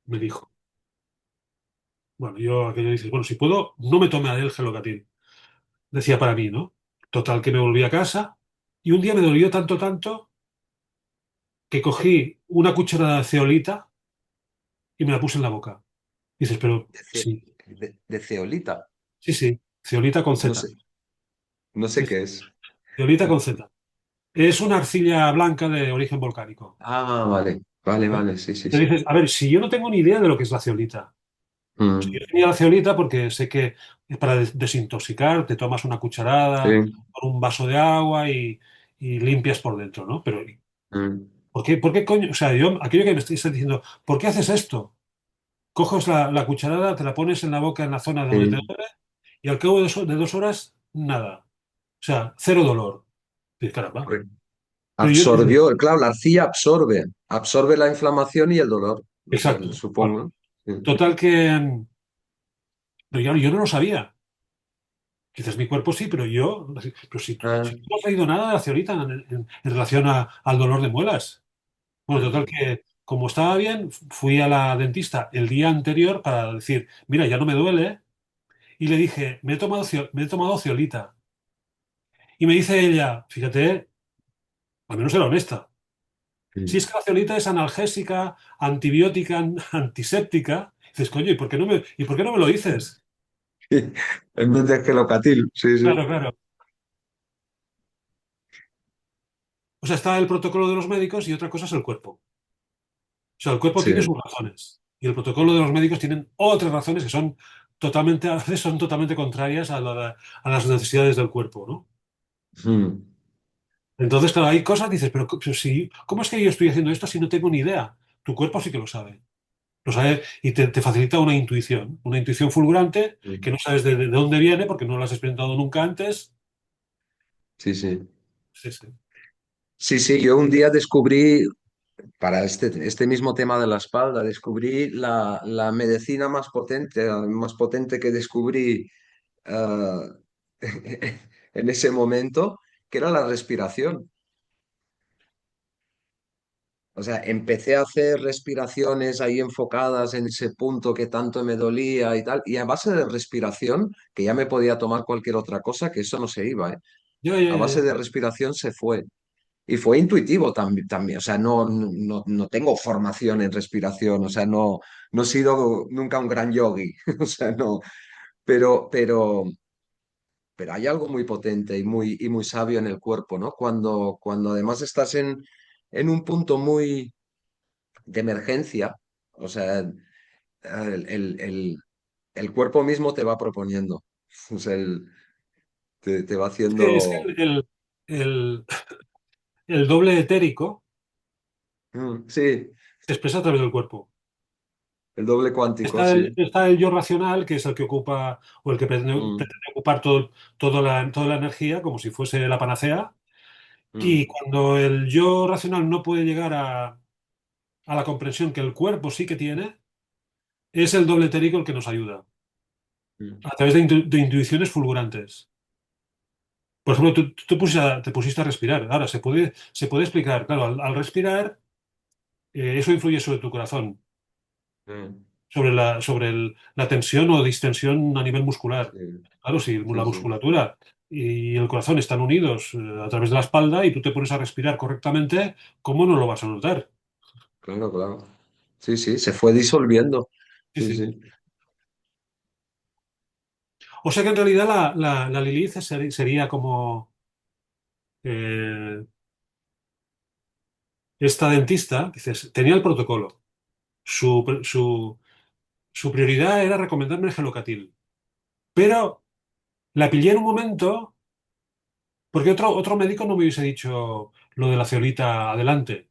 me dijo. Bueno, yo aquello dices, bueno, si puedo, no me tome el gelocatil, decía para mí, ¿no? Total, que me volví a casa y un día me dolió tanto que cogí una cucharada de ceolita y me la puse en la boca. Dices, pero De, ce- sí, de ceolita. sí, sí, ceolita con No Z. sé, no sé Sí, sí, qué es. ceolita con Z. Es una arcilla blanca de origen volcánico. Ah, vale, vale, vale, sí, sí, Te sí. dices, a ver, si yo no tengo ni idea de lo que es la ceolita. Si yo Mm, tenía la ceolita porque sé que es para desintoxicar, te tomas una cucharada sí, con un vaso de agua y limpias por dentro, ¿no? Pero mm, por qué coño? O sea, yo, aquello que me estáis diciendo, ¿por qué haces esto? Coges la cucharada, te la pones en la boca en la zona donde te sí. duele y al cabo de 2 horas, nada. O sea, cero dolor. Dices, caramba. Correcto. Pero yo, Absorbió, claro, la arcilla absorbe la inflamación y el dolor, o sea, exacto. Bueno, supongo. Sí. total que, pero yo no lo sabía. Quizás mi cuerpo sí, pero yo, pero Ah, si tú no has leído nada de la ceolita en relación al dolor de muelas. Bueno, total mm, que como estaba bien, fui a la dentista el día anterior para decir, mira, ya no me duele, y le dije, me he tomado ceolita. Y me dice ella, fíjate, al menos era honesta. Si mm. es que la ceolita es analgésica, antibiótica, antiséptica, dices, coño, ¿y por qué no me lo dices? En vez de gelocatil, sí, sí, Claro, claro. O sea, está el protocolo de los médicos y otra cosa es el cuerpo. O sea, el cuerpo sí. tiene sus razones y el protocolo de los médicos tienen otras razones que son totalmente, a veces son totalmente contrarias a las necesidades del cuerpo, ¿no? Mm, Entonces, claro, hay cosas, dices, pero si, ¿cómo es que yo estoy haciendo esto si no tengo ni idea? Tu cuerpo sí que lo sabe. Lo sabe y te facilita una intuición fulgurante que mm. no sabes de dónde viene porque no lo has experimentado nunca antes. Sí, sí. Sí, sí. Sí, sí, yo un día descubrí, para este mismo tema de la espalda, descubrí la medicina más potente que descubrí ah, en ese momento, que era la respiración. O sea, empecé a hacer respiraciones ahí enfocadas en ese punto que tanto me dolía y tal, y a base de respiración, que ya me podía tomar cualquier otra cosa, que eso no se iba, ¿eh? Ya, ya, A ya, base ya. de respiración se fue. Y fue intuitivo también, o sea, no tengo formación en respiración, o sea, no he sido nunca un gran yogi, o sea, no, pero, pero, pero hay algo muy potente y muy sabio en el cuerpo, ¿no? Cuando además estás en un punto muy de emergencia, o sea, el, el- el- el cuerpo mismo te va proponiendo, o sea, te va Es que haciendo... el- el doble etérico Sí, se expresa a través del cuerpo. el doble cuántico, Está sí. está el yo racional, que es el que ocupa o el que Mm, pretende ocupar toda la energía, como si fuese la panacea. mm, Y cuando el yo racional no puede llegar a la comprensión que el cuerpo sí que tiene, es el doble etérico el que nos ayuda, mm. a través de intuiciones fulgurantes. Por ejemplo, tú te pusiste a respirar. Ahora, se puede explicar, claro, al respirar, eso influye sobre tu corazón, Mm, sobre la tensión o distensión a nivel muscular. sí, Claro, si sí, la sí, musculatura y el corazón están unidos a través de la espalda y tú te pones a respirar correctamente, ¿cómo no lo vas a notar? claro, claro. Sí, sí, se fue disolviendo. Sí, Sí, sí. sí. O sea que en realidad la Lilith sería como eh, esta dentista, dices, tenía el protocolo. Su, su, su prioridad era recomendarme el gelocatil. Pero la pillé en un momento porque otro médico no me hubiese dicho lo de la ceolita adelante.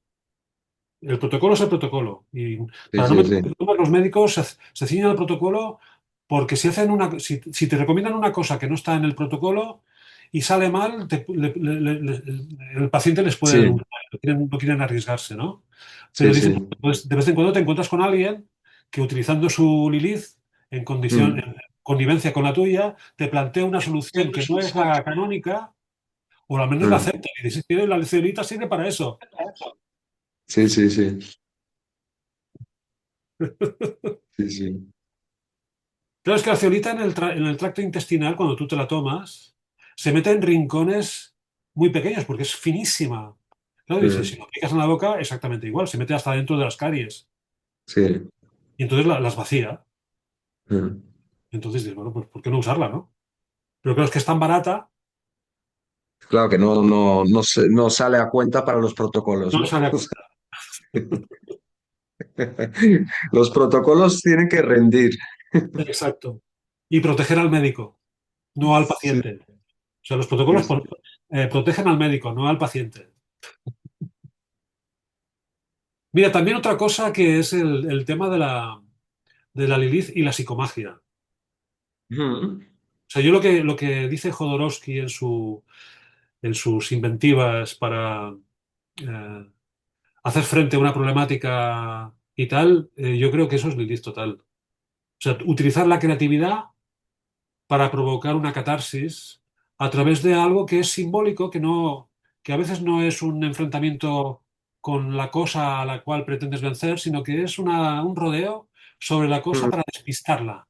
El protocolo es el protocolo. Y Sí, para no sí, meter sí. problemas, los médicos se ciñen al protocolo porque si te recomiendan una cosa que no está en el protocolo y sale mal, el paciente les puede Sí, denunciar. No quieren arriesgarse, ¿no? sí, Pero dicen, sí. pues, de vez en cuando te encuentras con alguien que utilizando su Lilith Mm, en connivencia con la tuya, te plantea una solución que no es la canónica, o al menos la mm. acepta. Y dices, "Que la ceolita sirve para eso". Sí, sí, sí. Sí, sí. Claro, es que la ceolita en el tracto intestinal, cuando tú te la tomas, se mete en rincones muy pequeños porque es finísima. Claro, dices, si Mm, lo aplicas en la boca, exactamente igual, se mete hasta dentro de las caries. sí. Y entonces las vacía. Mm. Entonces dices, bueno, pues ¿por qué no usarla, no? Pero claro, es que es tan barata, Claro que no sale a cuenta para los protocolos, no ¿no? sale a O sea, cuenta. los protocolos tienen que rendir. Exacto. Y proteger al médico, no al Sí, paciente. O sea, los sí, protocolos sí. protegen al médico, no al paciente. Mira, también otra cosa que es el tema de la Lilith y la psicomagia. Mm, O sea, yo lo que dice Jodorowsky en sus inventivas para eh, hacer frente a una problemática y tal, yo creo que eso es Lilith total. O sea, utilizar la creatividad para provocar una catarsis a través de algo que es simbólico, que a veces no es un enfrentamiento con la cosa a la cual pretendes vencer, sino que es un rodeo sobre la cosa mm, para despistarla,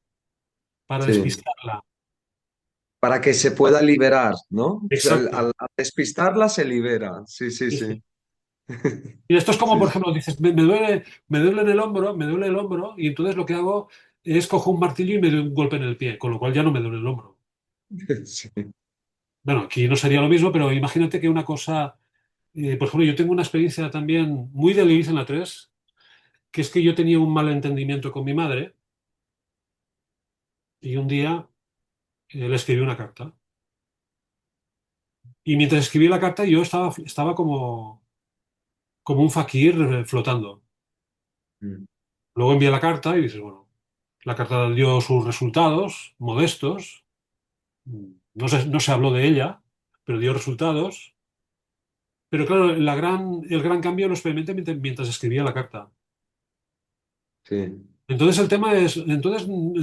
para sí. despistarla. Para que se pueda liberar, ¿no? O sea, Exacto. al despistarla se libera. Sí, sí, Sí, sí. sí. Y esto es como, Sí, por sí. ejemplo, dices, me duele en el hombro, me duele el hombro, y entonces lo que hago es cojo un martillo y me doy un golpe en el pie, con lo cual ya no me duele el hombro. Sí. Bueno, aquí no sería lo mismo, pero imagínate que una cosa, por ejemplo, yo tengo una experiencia también muy de Lilith en la 3, que es que yo tenía un malentendimiento con mi madre y un día le escribí una carta. Y mientras escribí la carta yo estaba como un fakir flotando. Mm, Luego envié la carta y dices, bueno, la carta dio sus resultados modestos. No se habló de ella, pero dio resultados. Pero claro, el gran cambio lo experimenté mientras escribía la carta. sí. Entonces el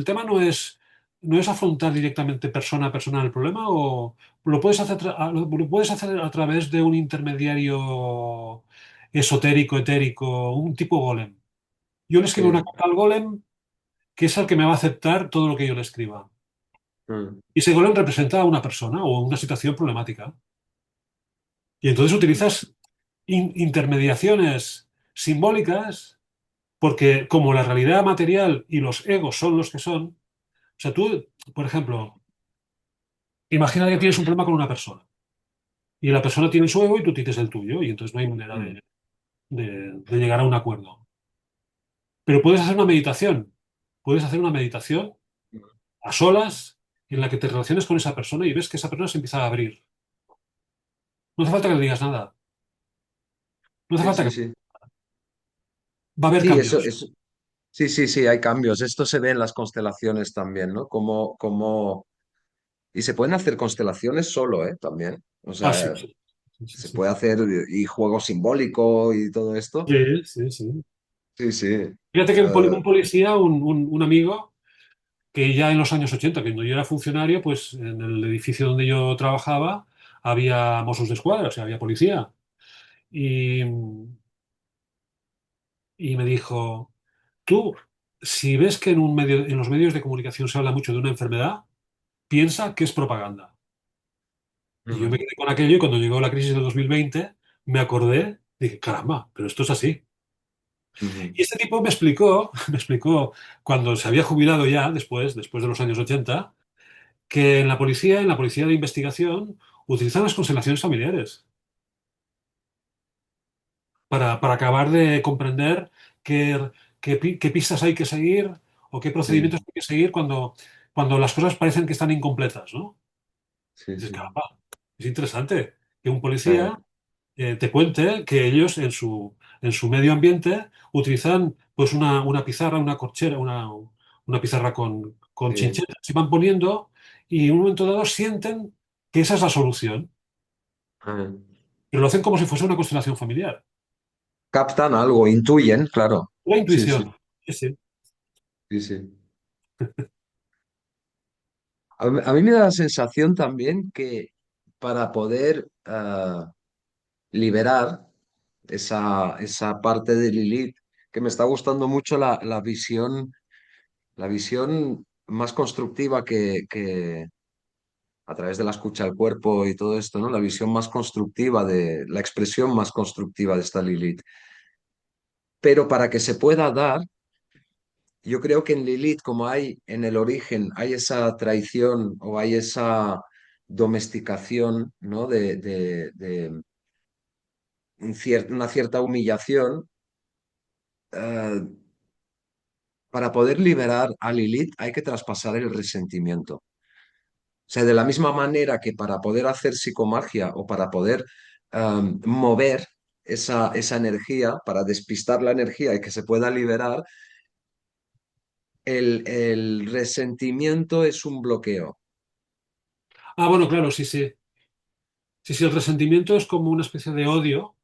tema no es afrontar directamente persona a persona el problema, o lo puedes hacer a través de un intermediario esotérico, etérico, un tipo golem. Yo le escribo una Sí. carta al golem, que es el que me va a aceptar todo lo que yo le escriba. Mm, Y ese golem representa a una persona o una situación problemática. Y entonces utilizas intermediaciones simbólicas porque como la realidad material y los egos son los que son, o sea, tú, por ejemplo, imagina que tienes un problema con una persona y la persona tiene su ego y tú tienes el tuyo y entonces no hay manera mm, de llegar a un acuerdo. Pero puedes hacer una meditación a solas en la que te relaciones con esa persona y ves que esa persona se empieza a abrir. No hace falta que le digas nada, no hace sí, falta sí, que... sí. Va a haber Sí, cambios. sí, sí, sí, hay cambios. Esto se ve en las constelaciones también, ¿no? Y se pueden hacer constelaciones solo, ¿eh? También. O Ah, sí, sea, sí, sí, sí, se sí. puede hacer y juego simbólico y todo esto. Sí, sí, sí. Sí, sí. Fíjate que un policía, un amigo, que ya en los años 80, cuando yo era funcionario, pues en el edificio donde yo trabajaba había Mossos de Escuadra, o sea, había policía. Y me dijo, tú, si ves que en los medios de comunicación se habla mucho de una enfermedad, piensa que es propaganda. Y yo me Ujú, quedé con aquello y cuando llegó la crisis del 2020, me acordé, dije, caramba, pero esto es así. ujú. Y este tipo me explicó, me explicó cuando se había jubilado ya, después de los años 80, que en la policía de investigación, utilizan las constelaciones familiares para acabar de comprender qué, qué pistas hay que seguir o qué Sí, procedimientos hay que seguir cuando las cosas parecen que están incompletas, ¿no? sí, Dices, sí. caramba, es interesante que un Eh, policía te cuente que ellos en su en su medio ambiente, utilizan pues una pizarra, una corchera, una pizarra con sí. chinchetas y van poniendo y en un momento dado sienten que esa es la solución, Ah. pero lo hacen como si fuese una constelación familiar. Captan algo, intuyen, claro. La Sí, sí, intuición. Sí, sí. sí, sí. A mí me da la sensación también que para poder liberar esa parte de Lilith, que me está gustando mucho la visión más constructiva que a través de la escucha al cuerpo y todo esto, ¿no? La visión más constructiva la expresión más constructiva de esta Lilith. Pero para que se pueda dar, yo creo que en Lilith, como hay en el origen, hay esa traición o hay esa domesticación, ¿no? De una cierta humillación. eh, para poder liberar a Lilith hay que traspasar el resentimiento. O sea, de la misma manera que para poder hacer psicomagia o para poder mover esa energía, para despistar la energía y que se pueda liberar, el resentimiento es un bloqueo. Ah, bueno, claro, sí, sí. Sí, sí, el resentimiento es como una especie de odio.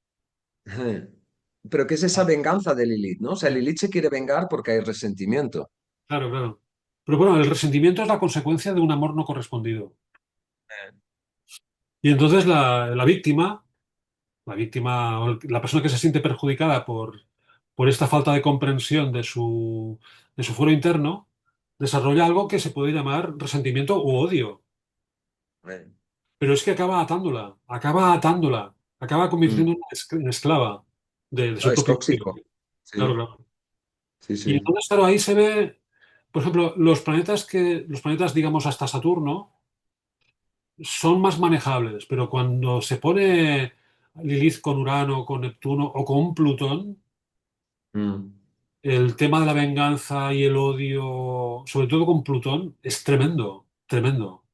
Pero ¿qué es esa Ah, venganza de Lilith, ¿no? O sea, sí, Lilith se quiere vengar porque hay resentimiento. claro, claro. Pero bueno, el resentimiento es la consecuencia de un amor no correspondido. Y entonces la víctima, o la persona que se siente perjudicada por esta falta de comprensión de su fuero interno, desarrolla algo que se puede llamar resentimiento u odio. Eh, Pero es que acaba mm. convirtiéndola en esclava de No, su es propio odio. tóxico. Claro, Sí, claro. sí, Y sí. entonces, claro, ahí se ve, por ejemplo, los planetas, digamos, hasta Saturno, son más manejables, pero cuando se pone Lilith con Urano, con Neptuno o con Plutón, Mm. el tema de la venganza y el odio, sobre todo con Plutón, es tremendo, tremendo.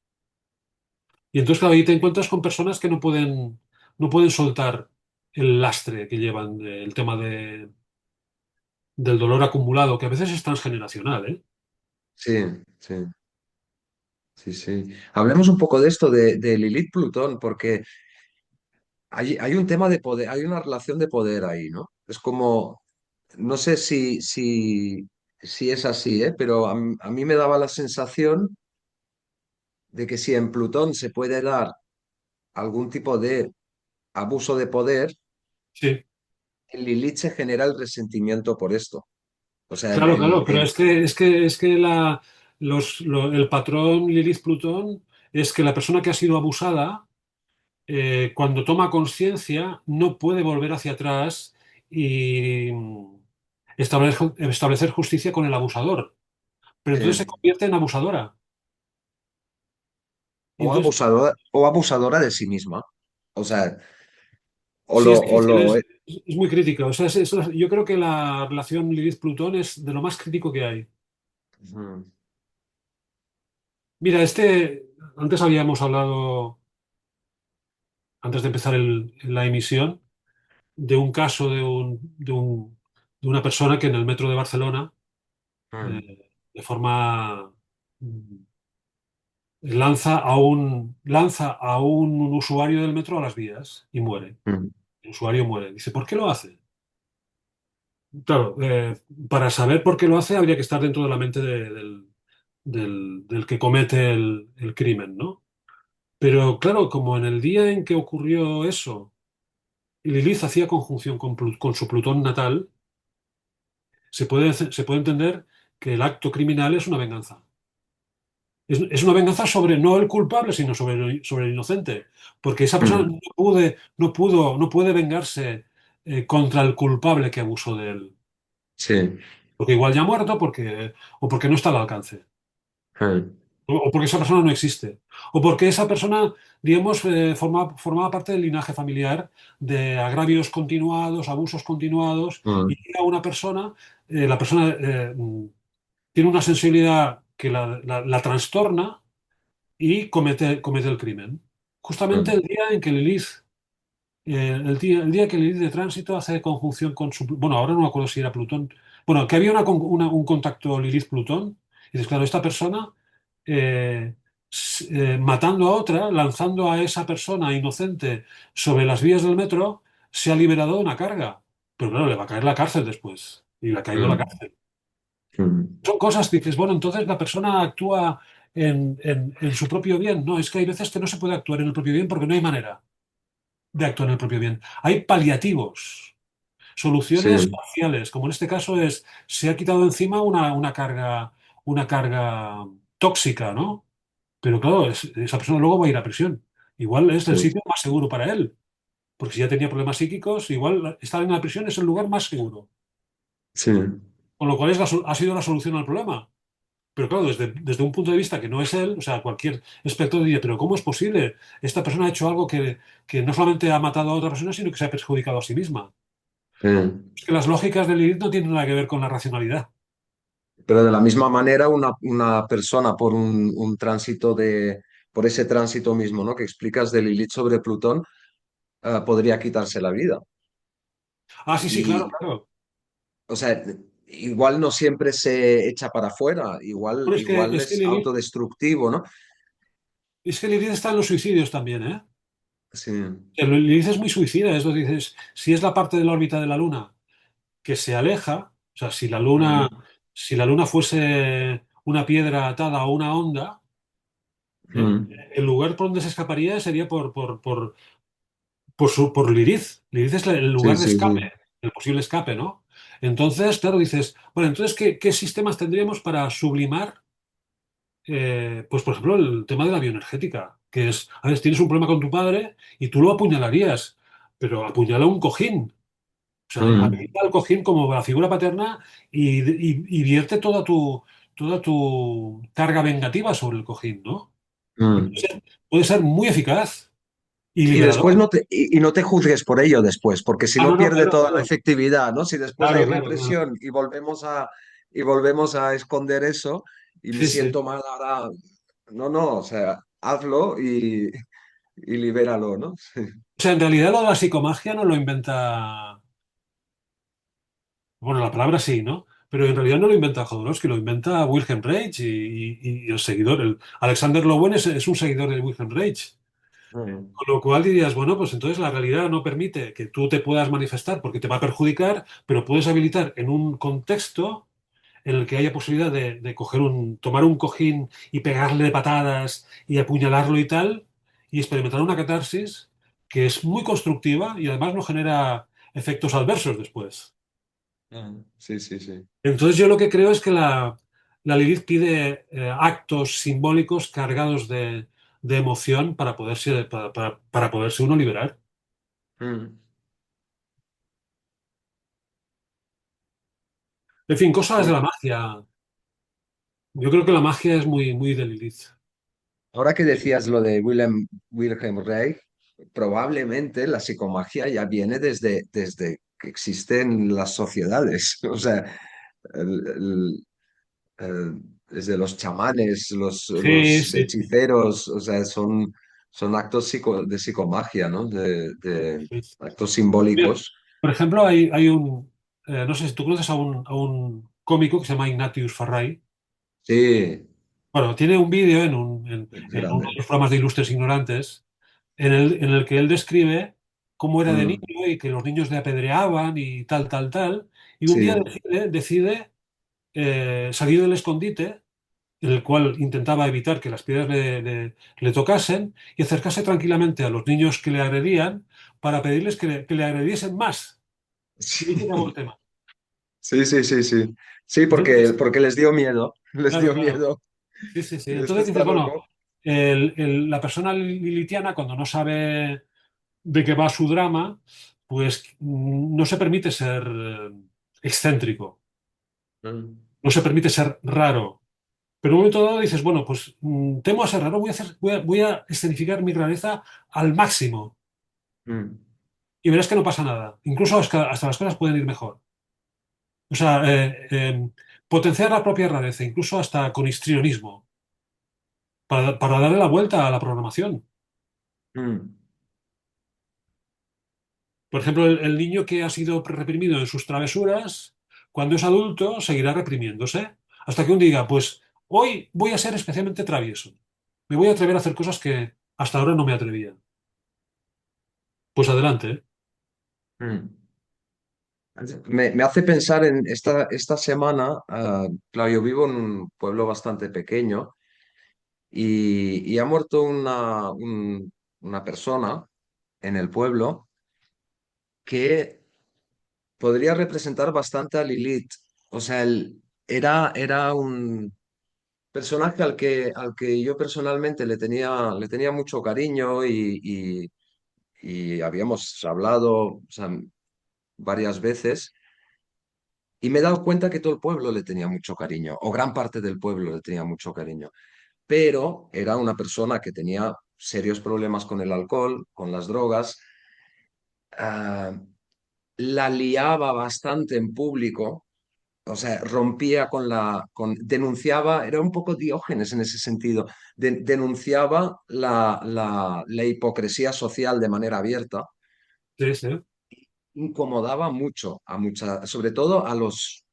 Y entonces, claro, ahí te encuentras con personas que no pueden soltar el lastre que llevan del tema del dolor acumulado, que a veces es transgeneracional, ¿eh? Sí, sí. Sí, sí. Hablemos un poco de esto de Lilith Plutón, porque hay un tema de poder, hay una relación de poder ahí, ¿no? Es como, no sé si es así, ¿eh? Pero a mí me daba la sensación de que si en Plutón se puede dar algún tipo de abuso de poder, Sí. en Lilith se genera el resentimiento por esto. O sea, Claro, claro, pero es que el patrón Lilith-Plutón es que la persona que ha sido abusada, cuando toma conciencia, no puede volver hacia atrás y establecer justicia con el abusador. Pero entonces se sí. convierte en abusadora. Y O entonces, abusadora de sí misma. O sea, o sí, lo, es o difícil, lo, es muy crítica. O sea, yo creo que la relación Lilith-Plutón es de lo más crítico que hay. Ujú, Mira, antes habíamos hablado, antes de empezar la emisión, de un caso de una persona que en el metro de Barcelona, ujú, de forma, mm, lanza a un usuario del metro a las vías y muere. ujú. El usuario muere. Dice, ¿por qué lo hace? Claro, para saber por qué lo hace habría que estar dentro de la mente del que comete el crimen, ¿no? Pero claro, como en el día en que ocurrió eso, Lilith hacía conjunción con su Plutón natal, se puede entender que el acto criminal es una venganza. Es una venganza sobre no el culpable, sino sobre el inocente. Porque esa persona Mm, no puede vengarse contra el culpable que abusó de él. sí. Porque igual ya ha muerto o porque no está al alcance. Mm, O porque esa persona no existe. O porque esa persona, digamos, formaba parte del linaje familiar de agravios continuados, abusos continuados, y mm, llega una persona, la persona tiene una sensibilidad que la trastorna y comete el crimen. Justamente mm, el día en que Lilith el día que Lilith de tránsito hace conjunción con su... Bueno, ahora no me acuerdo si era Plutón. Bueno, que había un contacto Lilith-Plutón. Y dices, claro, esta persona eh, matando a otra, lanzando a esa persona inocente sobre las vías del metro, se ha liberado de una carga. Pero claro, le va a caer la cárcel después. Y le ha caído la Mm, cárcel. mm. Son cosas que dices, bueno, entonces la persona actúa en su propio bien. No, es que hay veces que no se puede actuar en el propio bien porque no hay manera de actuar en el propio bien. Hay paliativos, soluciones Sí, parciales, como en este caso es, se ha quitado encima una carga tóxica, ¿no? Pero claro, esa persona luego va a ir a prisión. Igual es el sí, sitio más seguro para él, porque si ya tenía problemas psíquicos, igual estar en la prisión es el lugar más seguro. sí, Con lo cual ha sido la solución al problema. Pero claro, desde un punto de vista que no es él, o sea, cualquier espectador diría, pero ¿cómo es posible? Esta persona ha hecho algo que no solamente ha matado a otra persona, sino que se ha perjudicado a sí misma. sí. Es que las lógicas del Lilith no tienen nada que ver con la racionalidad. Pero de la misma manera, una persona un tránsito por ese tránsito mismo, ¿no? Que explicas de Lilith sobre Plutón, podría quitarse la vida. Ah, sí, sí, claro, Y, claro. o sea, igual no siempre se echa para afuera, Pero igual es que es autodestructivo, ¿no? Lilith está en los suicidios también, ¿eh? Sí. El Lilith es muy suicida, es lo que dices, si es la parte de la órbita de la Luna que se aleja, o sea, Mm, si la Luna fuese una piedra atada a una onda, ¿eh? mm. El lugar por donde se escaparía sería por Lilith. Lilith es el Sí, lugar de sí, escape, sí. el posible escape, ¿no? Entonces, claro, dices, bueno, entonces, ¿qué sistemas tendríamos para sublimar, pues, por ejemplo, el tema de la bioenergética? Que es, a ver, tienes un problema con tu padre y tú lo apuñalarías, pero apuñala un cojín. O sea, Mm, habilita al cojín como la figura paterna y vierte toda tu carga vengativa sobre el cojín, ¿no? Y mm. puede ser muy eficaz y Y después liberador. no te juzgues por ello después, porque si Ah, no no, no, pierde claro, toda la claro. efectividad, ¿no? Si después hay Claro, claro, claro. represión y volvemos a esconder eso y me Sí, sí. siento mal ahora, no, no, o sea, hazlo y libéralo, ¿no? O sea, en realidad lo de la psicomagia no lo inventa. Bueno, la palabra sí, ¿no? Pero en realidad no lo inventa Jodorowsky, lo inventa Wilhelm Reich y el seguidor. Alexander Lowen es un seguidor de Wilhelm Reich. Mm, Con lo cual dirías, bueno, pues entonces la realidad no permite que tú te puedas manifestar porque te va a perjudicar, pero puedes habilitar en un contexto en el que haya posibilidad de tomar un cojín y pegarle de patadas y apuñalarlo y tal, y experimentar una catarsis que es muy constructiva y además no genera efectos adversos después. sí, sí, sí. Entonces yo lo que creo es que la Lilith pide actos simbólicos cargados de emoción para poderse uno liberar. Mm, En fin, cosas de sí. la magia. Yo creo que la magia es muy, muy de Lilith. Ahora que decías lo de Wilhelm Reich, probablemente la psicomagia ya viene desde que existen las sociedades. O sea, el- el- desde los chamanes, Sí, los sí, sí. hechiceros, o sea, son actos de psicomagia, ¿no? De Sí. actos Mira, simbólicos. por ejemplo, no sé si tú conoces a un cómico que se llama Ignatius Farray. Sí, Bueno, tiene un vídeo en uno de grande. los programas de Ilustres Ignorantes en el que él describe cómo era de Mm, niño y que los niños le apedreaban y tal, tal, tal. Y un día sí, decide salir del escondite, en el cual intentaba evitar que las piedras le tocasen y acercarse tranquilamente a los niños que le agredían para pedirles que le agrediesen más. Y ahí se acabó el sí, tema. sí, sí, sí, sí. Sí, Entonces, porque les dio miedo, les claro, dio claro. miedo. Sí, sí, sí. Este Entonces dices, está bueno, loco. la persona lilitiana, cuando no sabe de qué va su drama, pues no se permite ser excéntrico, Mm, no se permite ser raro. Pero en un momento dado dices, bueno, pues temo a ser raro, voy a escenificar mi rareza al máximo mm, y verás que no pasa nada. Incluso hasta las cosas pueden ir mejor. O sea, potenciar la propia rareza, incluso hasta con histrionismo, para darle la vuelta a la programación. mm. Por ejemplo, el niño que ha sido reprimido en sus travesuras, cuando es adulto, seguirá reprimiéndose. Hasta que un día diga, pues hoy voy a ser especialmente travieso. Me voy a atrever a hacer cosas que hasta ahora no me atrevía. Pues adelante, ¿eh? Mm. Me hace pensar en esta semana, claro, yo vivo en un pueblo bastante pequeño y ha muerto una persona en el pueblo que podría representar bastante a Lilith. O sea, él era un personaje al que yo personalmente le tenía mucho cariño y habíamos hablado, o sea, varias veces. Y me he dado cuenta que todo el pueblo le tenía mucho cariño, o gran parte del pueblo le tenía mucho cariño. Pero era una persona que tenía serios problemas con el alcohol, con las drogas, ah, la liaba bastante en público, o sea, rompía denunciaba, era un poco Diógenes en ese sentido, denunciaba la hipocresía social de manera abierta, Sí, sí. incomodaba mucho sobre todo a los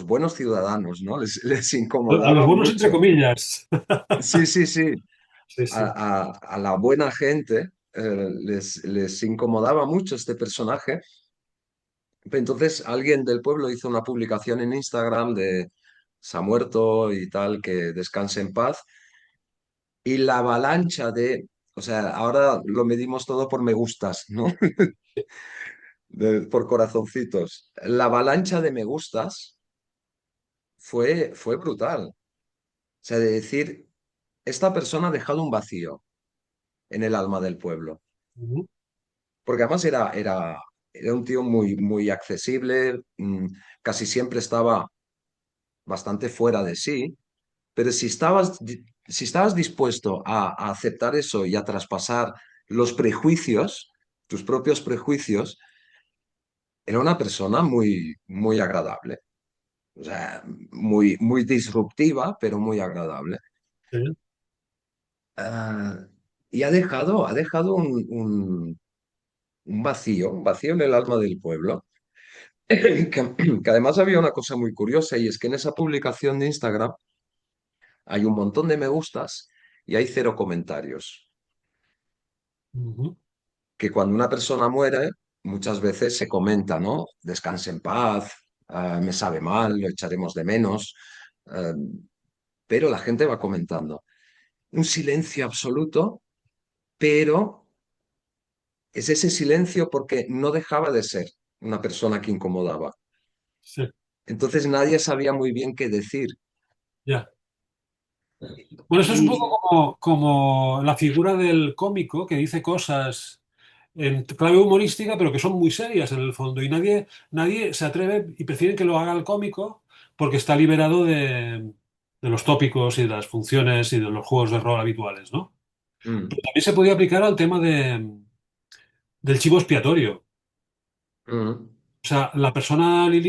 buenos ciudadanos, ¿no? Les A los incomodaba buenos entre mucho. comillas. Sí, sí, sí. Sí, A, sí. a la buena gente les incomodaba mucho este personaje. Entonces alguien del pueblo hizo una publicación en Instagram de se ha muerto y tal, que descanse en paz. Y la avalancha o sea, ahora lo medimos todo por me gustas, ¿no? Por corazoncitos. La avalancha de me gustas fue brutal. O sea, de decir, esta persona ha dejado un vacío en el alma del pueblo. Ujú. Porque además era un tío muy, muy accesible, casi siempre estaba bastante fuera de sí, pero si estabas dispuesto a aceptar eso y a traspasar los prejuicios, tus propios prejuicios, era una persona muy, muy agradable. O sea, muy, muy disruptiva, pero muy agradable. Sí. Ah, y ha dejado un vacío en el alma del pueblo. Que además había una cosa muy curiosa y es que en esa publicación de Instagram hay un montón de me gustas y hay cero comentarios. Ujú. Que cuando una persona muere, muchas veces se comenta, ¿no? Descanse en paz, me sabe mal, lo echaremos de menos, eh, pero la gente va comentando. Un silencio absoluto, pero es ese silencio porque no dejaba de ser una persona que incomodaba. Sí. Entonces nadie sabía muy bien qué decir. Ya. Bueno, eso es un poco Y, como la figura del cómico que dice cosas en clave humorística, pero que son muy serias en el fondo. Y nadie se atreve y prefieren que lo haga el cómico porque está liberado de los tópicos y de las funciones y de los juegos de rol habituales, ¿no? Pero mm, también se podría aplicar al tema del chivo expiatorio. mm, O sea, la persona que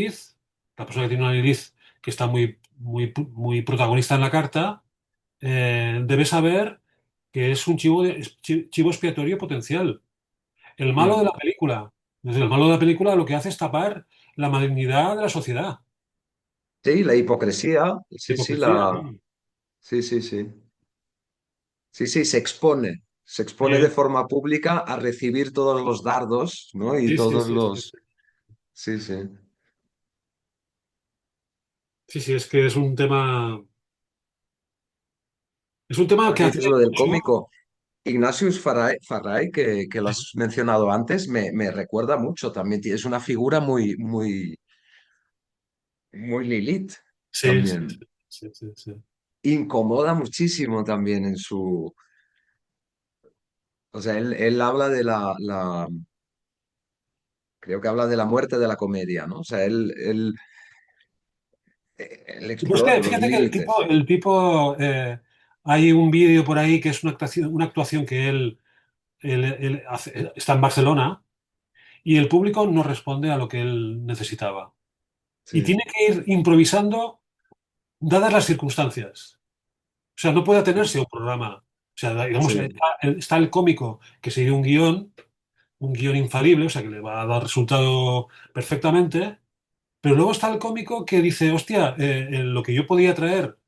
tiene una Lilith que está muy, muy, muy protagonista en la carta, debe saber que es un chivo expiatorio potencial. El malo de la mm. película. Desde el malo de la película lo que hace es tapar la malignidad de la sociedad. Sí, la hipocresía, sí, sí, Hipocresía, claro. sí, sí, sí. Sí, sí, se expone de Eh, forma pública a recibir todos los dardos, ¿no? Y sí, sí, todos sí, sí. los... Sí, sí. Sí, sí, es que es un tema Ahora que que hace dices lo del mucho. cómico, Ignatius Farray, que lo has mencionado antes, me recuerda mucho también. Es una figura muy, muy, muy Lilith Sí, sí, sí, también. sí, sí, sí. Incomoda muchísimo también en su... O sea, él habla creo que habla de la muerte de la comedia, ¿no? O sea, él Sí, pero es que explora los fíjate que el tipo, límites. el tipo hay un vídeo por ahí que es una actuación que él está en Barcelona y el público no responde a lo que él necesitaba. Y Sí, tiene que ir improvisando dadas las circunstancias. O sea, no puede atenerse a un programa. O sea, digamos, sí. está el cómico que sigue un guión un guión infalible, o sea, que le va a dar resultado perfectamente, pero luego está el cómico que dice, hostia, lo que yo podía traer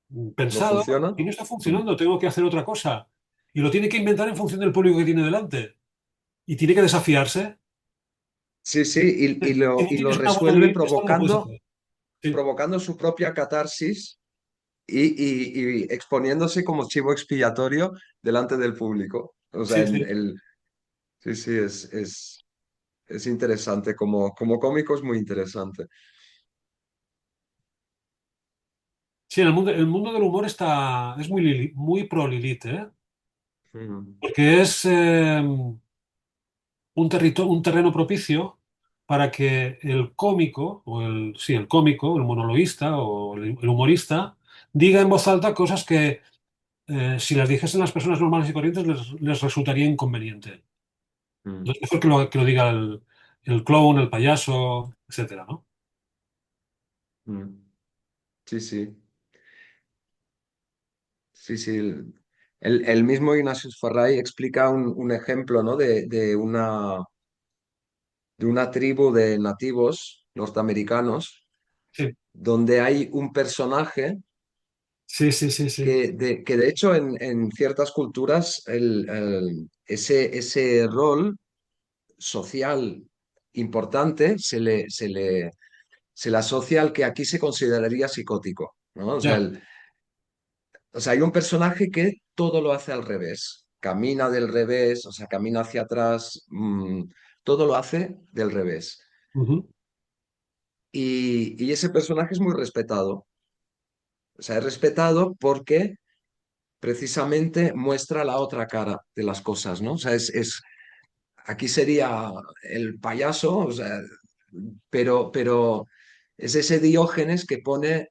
¿No pensado funciona? y no está Mm. funcionando, tengo que hacer otra cosa. Y lo tiene que inventar en función del público que tiene delante. Y tiene que desafiarse. Sí, sí, Si no y lo tienes una buena resuelve guionista, no lo puedes hacer. Sí, provocando su propia catarsis y exponiéndose como chivo expiatorio delante del público. O sea, sí, sí. sí, sí, es interesante, como cómico es muy interesante. Sí, el mundo del humor es muy, muy pro Lilith, ¿eh? Mm, Porque es un terreno propicio para que el cómico, sí, el cómico, el monologuista o el humorista, diga en voz alta cosas que si las dijesen las personas normales y corrientes les resultaría inconveniente. mm, Entonces, mejor que lo diga el clown, el payaso, etcétera, ¿no? mm. Sí, sí, sí, sí. El mismo Ignatius Farray explica un ejemplo, ¿no? De una tribu de nativos norteamericanos Sí, donde hay un personaje sí, sí, sí, sí. que de hecho en ciertas culturas ese rol social importante se le asocia al que aquí se consideraría psicótico, ¿no? Ya. O sea, hay un personaje que todo lo hace al revés, camina del revés, o sea, camina hacia atrás, todo lo hace del revés. Ujú. Y ese personaje es muy respetado. O sea, es respetado porque precisamente muestra la otra cara de las cosas, ¿no? O sea, aquí sería el payaso, o sea, pero es ese Diógenes que pone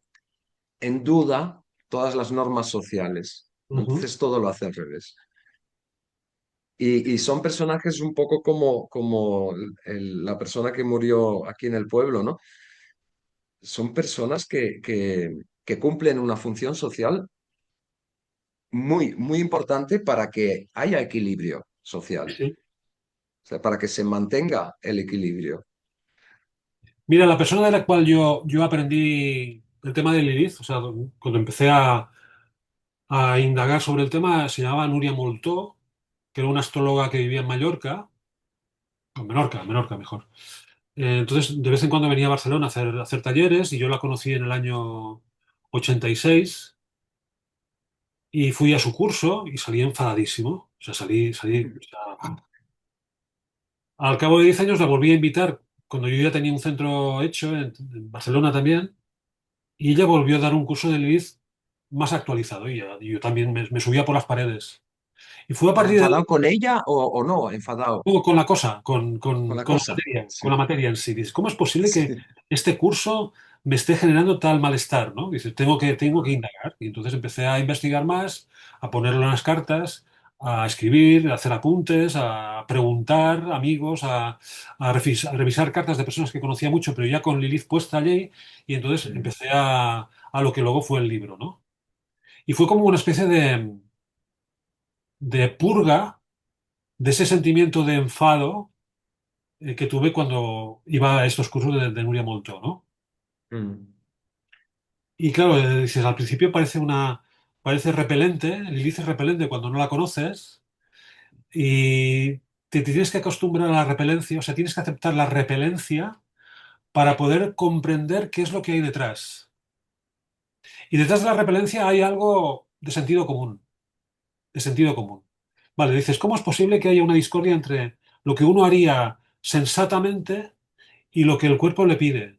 en duda todas las normas sociales. Ujú. Entonces todo lo hace al revés. Y son personajes un poco como la persona que murió aquí en el pueblo, ¿no? Son personas que cumplen una función social muy, muy importante para que haya equilibrio social, Sí. o sea, para que se mantenga el equilibrio. Mira, la persona de la cual yo aprendí el tema de Lilith, o sea, cuando empecé a indagar sobre el tema, se llamaba Nuria Moltó, que era una astróloga que vivía en Mallorca, o Menorca mejor. Entonces, de vez en cuando venía a Barcelona a hacer talleres y yo la conocí en el año 86 y fui a su curso y salí enfadadísimo. O sea, o sea, al cabo de 10 años la volví a invitar cuando yo ya tenía un centro hecho en Barcelona también y ella volvió a dar un curso de Lilith más actualizado y yo también me subía por las paredes. Y fue a Pero partir enfadado con ella o no, enfadado con la cosa, con la con la cosa. materia, con Sí, la materia en sí. Dices, ¿cómo es posible que sí. este curso me esté generando tal malestar, ¿no? Dices, tengo que indagar. Y entonces empecé a investigar más, a ponerlo en las cartas, a escribir, a hacer apuntes, a preguntar a amigos, a revisar cartas de personas que conocía mucho, pero ya con Lilith puesta allí. Y entonces Mm, empecé a lo que luego fue el libro, ¿no? Y fue como una especie de purga de ese sentimiento de enfado que tuve cuando iba a estos cursos de Nuria Moltó, ¿no? mm, Y claro, dices, al principio parece repelente, Lilith es repelente cuando no la conoces y te tienes que acostumbrar a la repelencia, o sea, tienes que aceptar la repelencia para poder comprender qué es lo que hay detrás. Y detrás de la repelencia hay algo de sentido común, de sentido común. Vale, dices, ¿cómo es posible que haya una discordia entre lo que uno haría sensatamente y lo que el cuerpo le pide?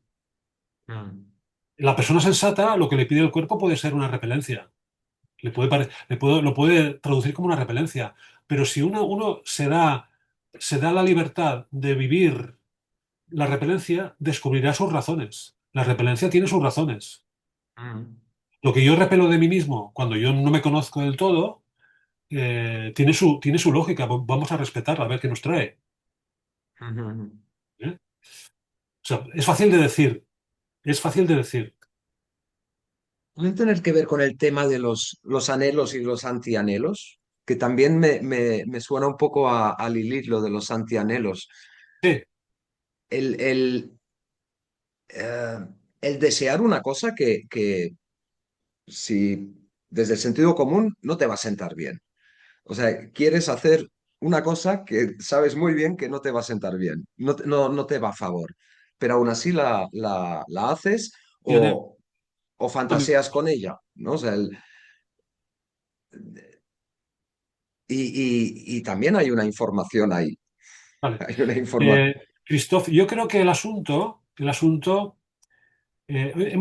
mm, La persona sensata, lo que le pide el cuerpo puede ser una repelencia. Lo puede traducir como una repelencia. Pero si uno se da la libertad de vivir la repelencia, descubrirá sus razones. La repelencia tiene sus razones. mm, Lo que yo repelo de mí mismo cuando yo no me conozco del todo, tiene su lógica. Vamos a respetarla, a ver qué nos trae. mm. ¿Eh? O sea, es fácil de decir. Es fácil de decir. ¿Pueden tener que ver con el tema de los anhelos y los antianhelos? que también me suena un poco a Lilith, lo de los antianhelos. Sí, El, el, eh, el desear una cosa que si desde el sentido común no te va a sentar bien. O sea, quieres hacer una cosa que sabes muy bien que no te va a sentar bien, no te va a favor, pero aún así la haces tiene... o fantaseas con ella, ¿no? O sea, y también hay una información ahí, Vale. hay una información, Christoph, yo creo que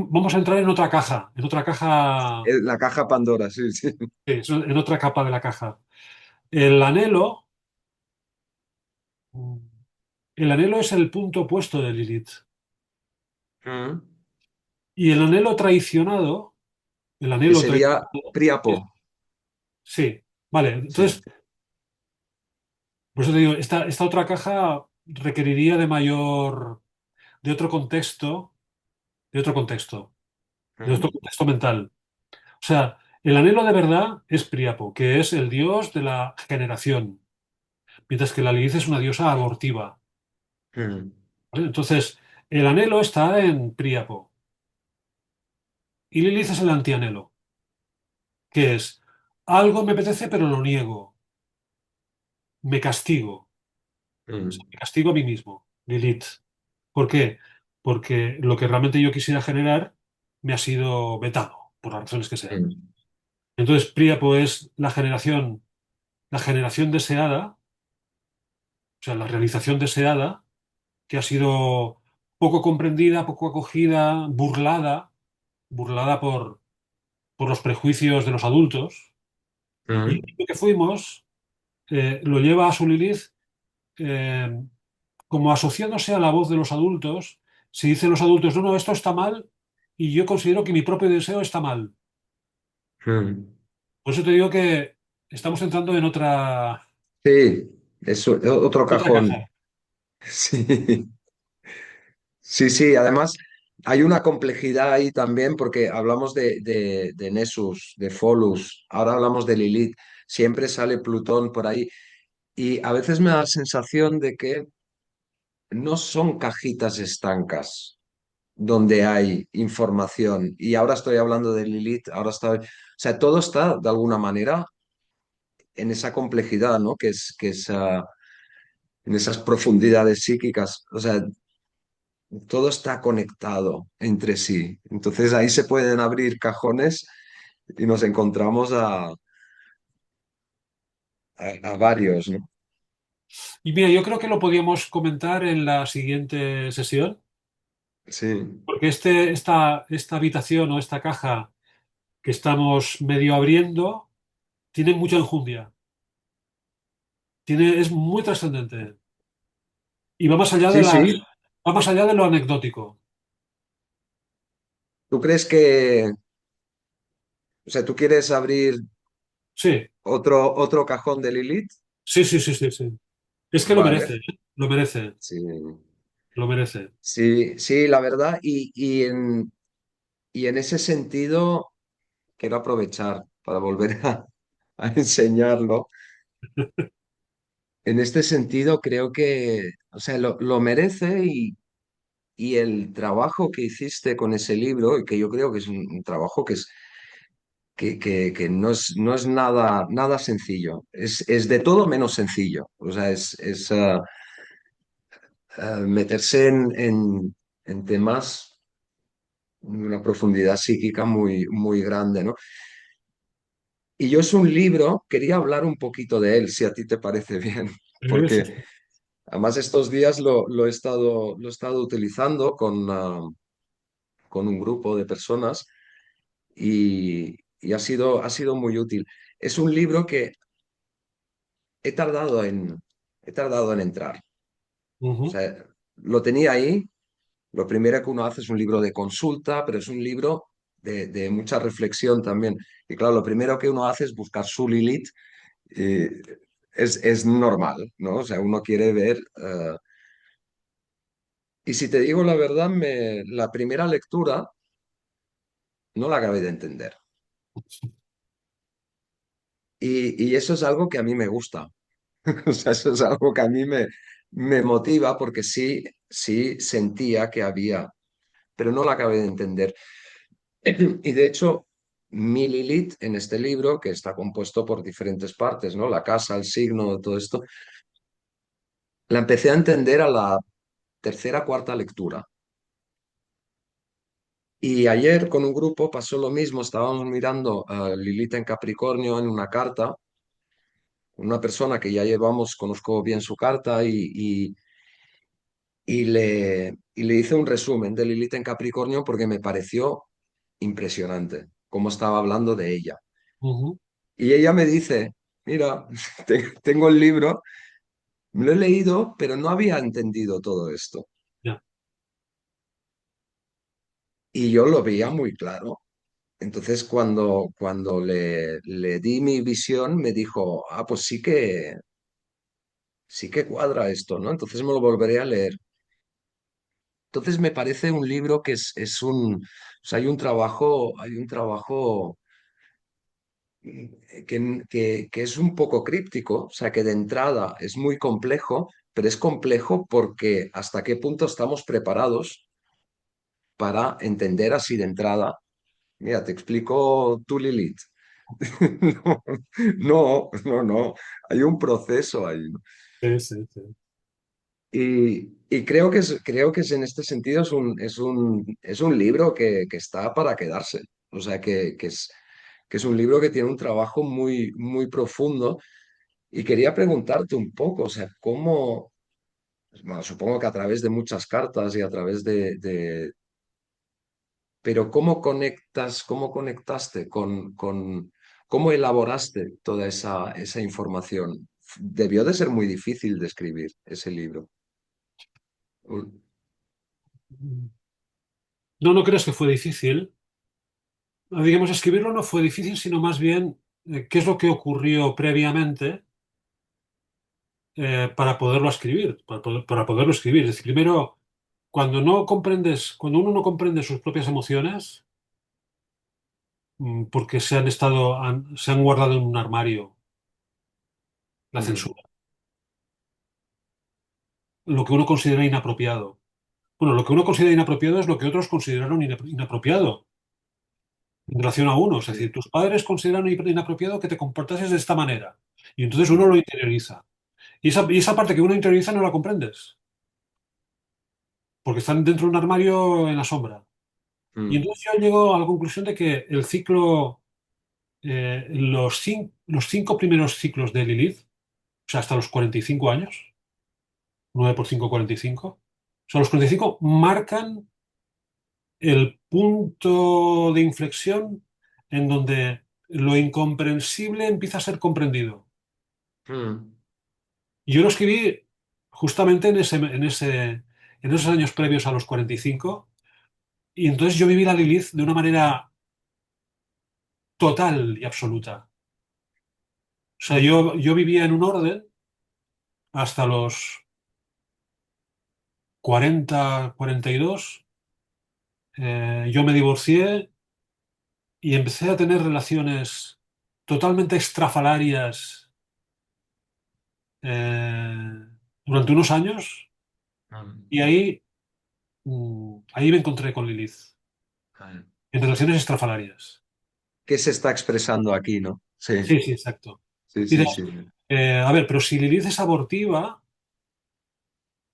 vamos a entrar en otra caja, la caja Pandora, sí, sí. en otra capa de la caja. El anhelo, el anhelo es el punto opuesto de Lilith. Mm. Y el Que anhelo sería traicionado, Priapo. sí, vale. Sí. Entonces, por eso te digo, esta otra caja requeriría de otro contexto, de otro contexto, de otro Mm. contexto mental. O sea, el anhelo de verdad es Príapo, que es el dios de la generación, mientras que la Lilith es una diosa abortiva. Mm. ¿Vale? Entonces, el anhelo está en Príapo y Lilith es el antianhelo, que es algo me apetece pero lo niego, me castigo, Mm. me castigo a mí mismo, Lilith. ¿Por qué? Porque lo que realmente yo quisiera generar me ha sido vetado, por las razones que sean. Mm. Entonces, Príapo es la generación deseada, o sea, la realización deseada, que ha sido poco comprendida, poco acogida, burlada por los prejuicios de los adultos. Y Mm. lo que fuimos lo lleva a su Lilith eh, como asociándose a la voz de los adultos. Si dicen los adultos, no, no, esto está mal, y yo considero que mi propio deseo está mal. Mm. Por eso te digo que estamos entrando Sí, es otro otra cajón. caja. Sí. Sí, sí, además hay una complejidad ahí también porque hablamos de Nessus, de Folus, ahora hablamos de Lilith, siempre sale Plutón por ahí y a veces me da la sensación de que no son cajitas estancas donde hay información y ahora estoy hablando de Lilith, o sea, todo está de alguna manera en esa complejidad, ¿no? Que es en esas profundidades psíquicas, o sea, todo está conectado entre sí. Entonces ahí se pueden abrir cajones y nos encontramos a varios, ¿no? Y mira, yo creo que lo podíamos comentar en la siguiente sesión, Sí, porque esta habitación o esta caja que estamos medio abriendo tiene mucha enjundia, es muy trascendente y sí, sí. va más allá de lo anecdótico. ¿Tú crees o sea, tú quieres abrir Sí, otro cajón de Lilith? sí, sí, sí, sí, sí. Es que lo Vale, merece, ¿eh? Lo merece, sí, lo merece. sí, sí, la verdad. Y en ese sentido, quiero aprovechar para volver a enseñarlo. En este sentido, creo que, o sea, lo merece y el trabajo que hiciste con ese libro, y que yo creo que es un trabajo que no es nada sencillo, es de todo menos sencillo. O sea, meterse en temas de una profundidad psíquica muy grande, ¿no? Y yo es un libro, quería hablar un poquito de él, si a ti te parece bien, Sí, porque sí. además estos días lo he estado utilizando con un grupo de personas y ha sido muy útil. Es un libro que he tardado he tardado en entrar. O Ujú. sea, lo tenía ahí. Lo primero que uno hace es un libro de consulta, pero es un libro de mucha reflexión también. Y claro, lo primero que uno hace es buscar su Lilith. Y es normal, ¿no? O sea, uno quiere ver. Y si te digo la verdad, la primera lectura no la acabé de entender. y eso es algo que a mí me gusta. O sea, eso es algo que a mí me motiva porque sí, sí sentía que había, pero no la acabé de entender. Y de hecho, mi Lilith en este libro, que está compuesto por diferentes partes, ¿no? La casa, el signo, todo esto, la empecé a entender a la tercera, cuarta lectura. Y ayer con un grupo pasó lo mismo, estábamos mirando a Lilith en Capricornio en una carta, una persona que ya llevamos, conozco bien su carta y le hice un resumen de Lilith en Capricornio porque me pareció impresionante cómo estaba hablando de ella. Ujú. Y ella me dice, mira, tengo el libro, me lo he leído, pero no había entendido todo esto. Ya. Y yo lo veía muy claro. Entonces, cuando le di mi visión, me dijo, ah, pues sí que cuadra esto, ¿no? Entonces me lo volveré a leer. Entonces me parece un libro que es un, o sea, hay un trabajo que es un poco críptico, o sea, que de entrada es muy complejo, pero es complejo porque hasta qué punto estamos preparados para entender así de entrada. Mira, te explico tú, Lilith. No, no, no, hay un proceso ahí, ¿no? Sí, sí, sí. Y creo que es en este sentido es un libro que está para quedarse. O sea, que es un libro que tiene un trabajo muy, muy profundo. Y quería preguntarte un poco, o sea, bueno, supongo que a través de muchas cartas y a través pero cómo conectaste cómo elaboraste toda esa información? Debió de ser muy difícil de escribir ese libro. No, no crees que fue difícil. Digamos, escribirlo no fue difícil, sino más bien qué es lo que ocurrió previamente para poderlo escribir, para poderlo escribir. Es decir, primero, cuando uno no comprende sus propias emociones, porque se han guardado en un armario la Mm, censura, lo que uno considera inapropiado. Bueno, lo que uno considera inapropiado es lo que otros consideraron inapropiado en relación a uno. Es sí, decir, tus padres consideran inapropiado que te comportases de esta manera. Y entonces uno mm, lo interioriza. Y esa parte que uno interioriza no la comprendes, porque están dentro de un armario en la sombra. Y mm, entonces yo llego a la conclusión de que el ciclo, los cinco primeros ciclos de Lilith, o sea, hasta los 45 años, 9 por 5, 45, o sea, los 45 marcan el punto de inflexión en donde lo incomprensible empieza a ser comprendido. mm. Y yo lo escribí justamente en esos años previos a los 45, y entonces yo viví la Lilith de una manera total y absoluta. O sea, yo vivía en un orden hasta los 40, 42. Yo me divorcié y empecé a tener relaciones totalmente extrafalarias eh, durante unos años, Mm, y ahí me encontré con Lilith, claro. en relaciones extrafalarias. ¿Qué se está expresando aquí, no? Sí, Sí, sí, exacto. sí, sí, Dices, sí. a ver, pero si Lilith es abortiva,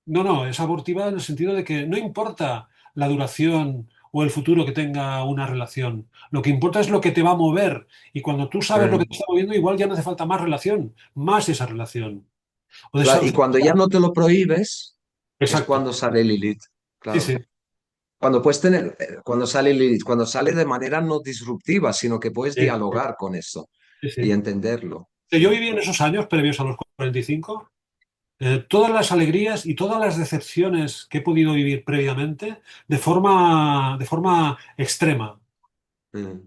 no, no, es abortiva en el sentido de que no importa la duración o el futuro que tenga una relación. Lo que importa es lo que te va a mover. Y cuando tú sabes lo que te Mm. está moviendo, igual ya no hace falta más relación, más esa relación. O de Claro, y cuando ya no te lo prohíbes, es Exacto. cuando sale Lilith, Sí, claro. sí, Cuando sale Lilith, cuando sale de manera no disruptiva, sino que puedes sí, dialogar con eso sí, y sí. entenderlo. Yo Sí. viví en esos años previos a los 45, todas las alegrías y todas las decepciones que he podido vivir previamente de forma extrema. Mm,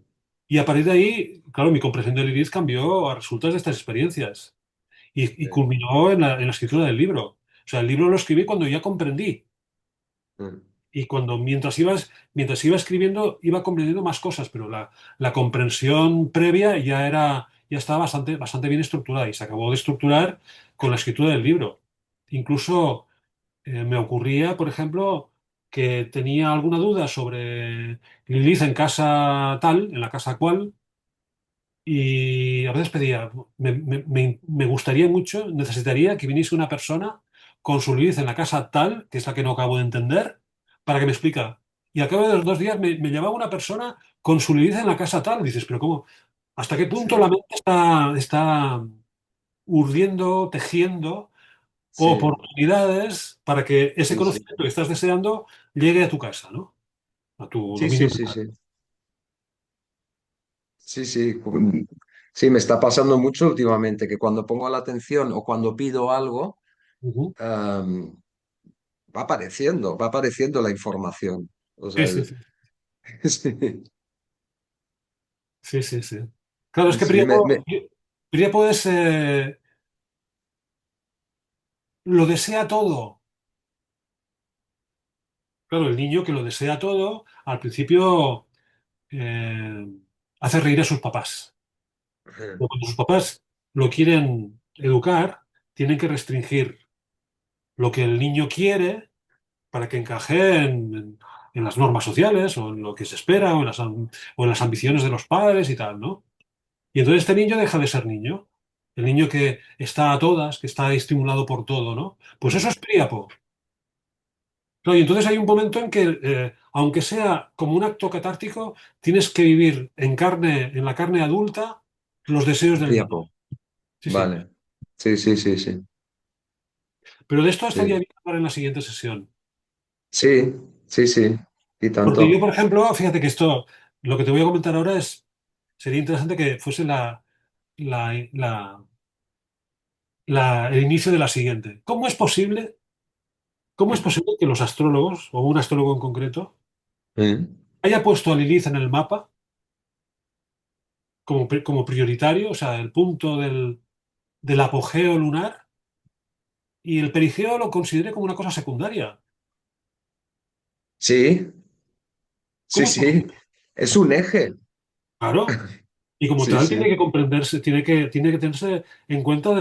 Y a partir de ahí, claro, mi comprensión del iris cambió a resultas de estas experiencias y sí. culminó en la escritura del libro. O sea, el libro lo escribí cuando ya comprendí, Mm, y mientras iba escribiendo iba comprendiendo más cosas, pero la comprensión previa ya era, ya estaba bastante bien estructurada y se acabó de estructurar con la escritura del libro. Incluso me ocurría, por ejemplo, que tenía alguna duda sobre Lilith en casa tal, en la casa cual, y a veces pedía, me gustaría mucho, necesitaría que viniese una persona con su Lilith en la casa tal, que es la que no acabo de entender, para que me explica. Y al cabo de los 2 días me llamaba una persona con su Lilith en la casa tal. Dices, pero ¿cómo? ¿Hasta qué punto la sí, mente está urdiendo, tejiendo sí, oportunidades para que ese sí, sí, conocimiento que estás deseando llegue a tu casa, ¿no? A tu sí, dominio sí, sí, mental. sí, sí, sí, sí, me está pasando mucho últimamente que cuando pongo la atención o cuando pido algo, Ujú. va apareciendo la información. O sea, Sí, sí, sí. Sí, sí, sí. Claro, es sí, que sí, Príapo lo desea todo. Claro, el niño que lo desea todo, al principio eh, hace reír a sus papás. Pero cuando sus papás lo quieren educar, tienen que restringir lo que el niño quiere para que encaje en las normas sociales o en lo que se espera o en las ambiciones de los padres y tal, ¿no? Y entonces este niño deja de ser niño. El niño que está a todas, que está estimulado por todo, ¿no? Pues eso es Príapo. Claro, y entonces hay un momento en que, aunque sea como un acto catártico, tienes que vivir en la carne adulta, los deseos del niño. Tiempo. Sí, sí. Vale. Sí, sí, sí, sí. Pero de esto estaría Sí, bien hablar en la siguiente sesión. sí, sí, sí. Y Porque yo, tanto. por ejemplo, fíjate que esto, lo que te voy a comentar ahora sería interesante que fuese la, la- el inicio de la siguiente. Cómo es posible que los astrólogos, o un astrólogo en concreto, Mm. haya puesto a Lilith en el mapa como prioritario, o sea, el punto del apogeo lunar, y el perigeo lo considere como una cosa secundaria? Sí, sí, ¿Cómo es sí. posible? Es un eje. Claro. Y como Sí, tal tiene sí. que comprenderse, tiene que tenerse en cuenta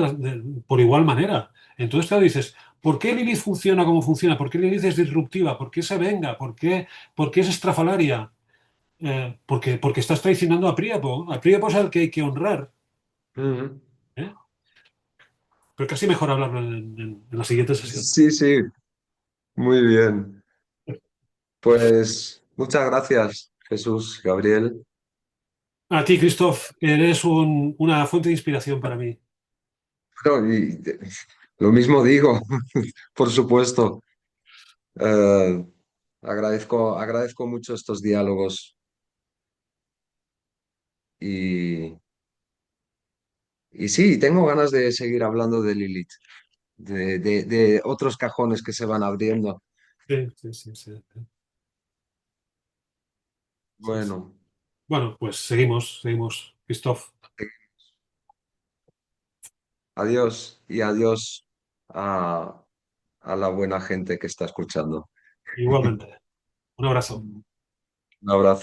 por igual manera. Entonces, claro, dices, ¿por qué Lilith funciona como funciona? ¿Por qué Lilith es disruptiva? ¿Por qué se venga? ¿Por qué es estrafalaria? Porque estás traicionando a Príapo. A Príapo es al que hay que honrar. Mm. ¿Eh? Pero casi mejor hablarlo en la siguiente sesión. Sí, sí. Muy bien. Pues muchas gracias, Jesús, Gabriel. A ti, Christoph, eres una fuente de inspiración para mí. No, lo mismo digo, por supuesto. Eh, agradezco mucho estos diálogos y, y sí, tengo ganas de seguir hablando de Lilith, de otros cajones que se van abriendo. Sí, sí, sí, sí, sí, sí. Bueno, Bueno, pues seguimos, Christoph. adiós y adiós a, a la buena gente que está escuchando. Igualmente. Un abrazo. Un abrazo.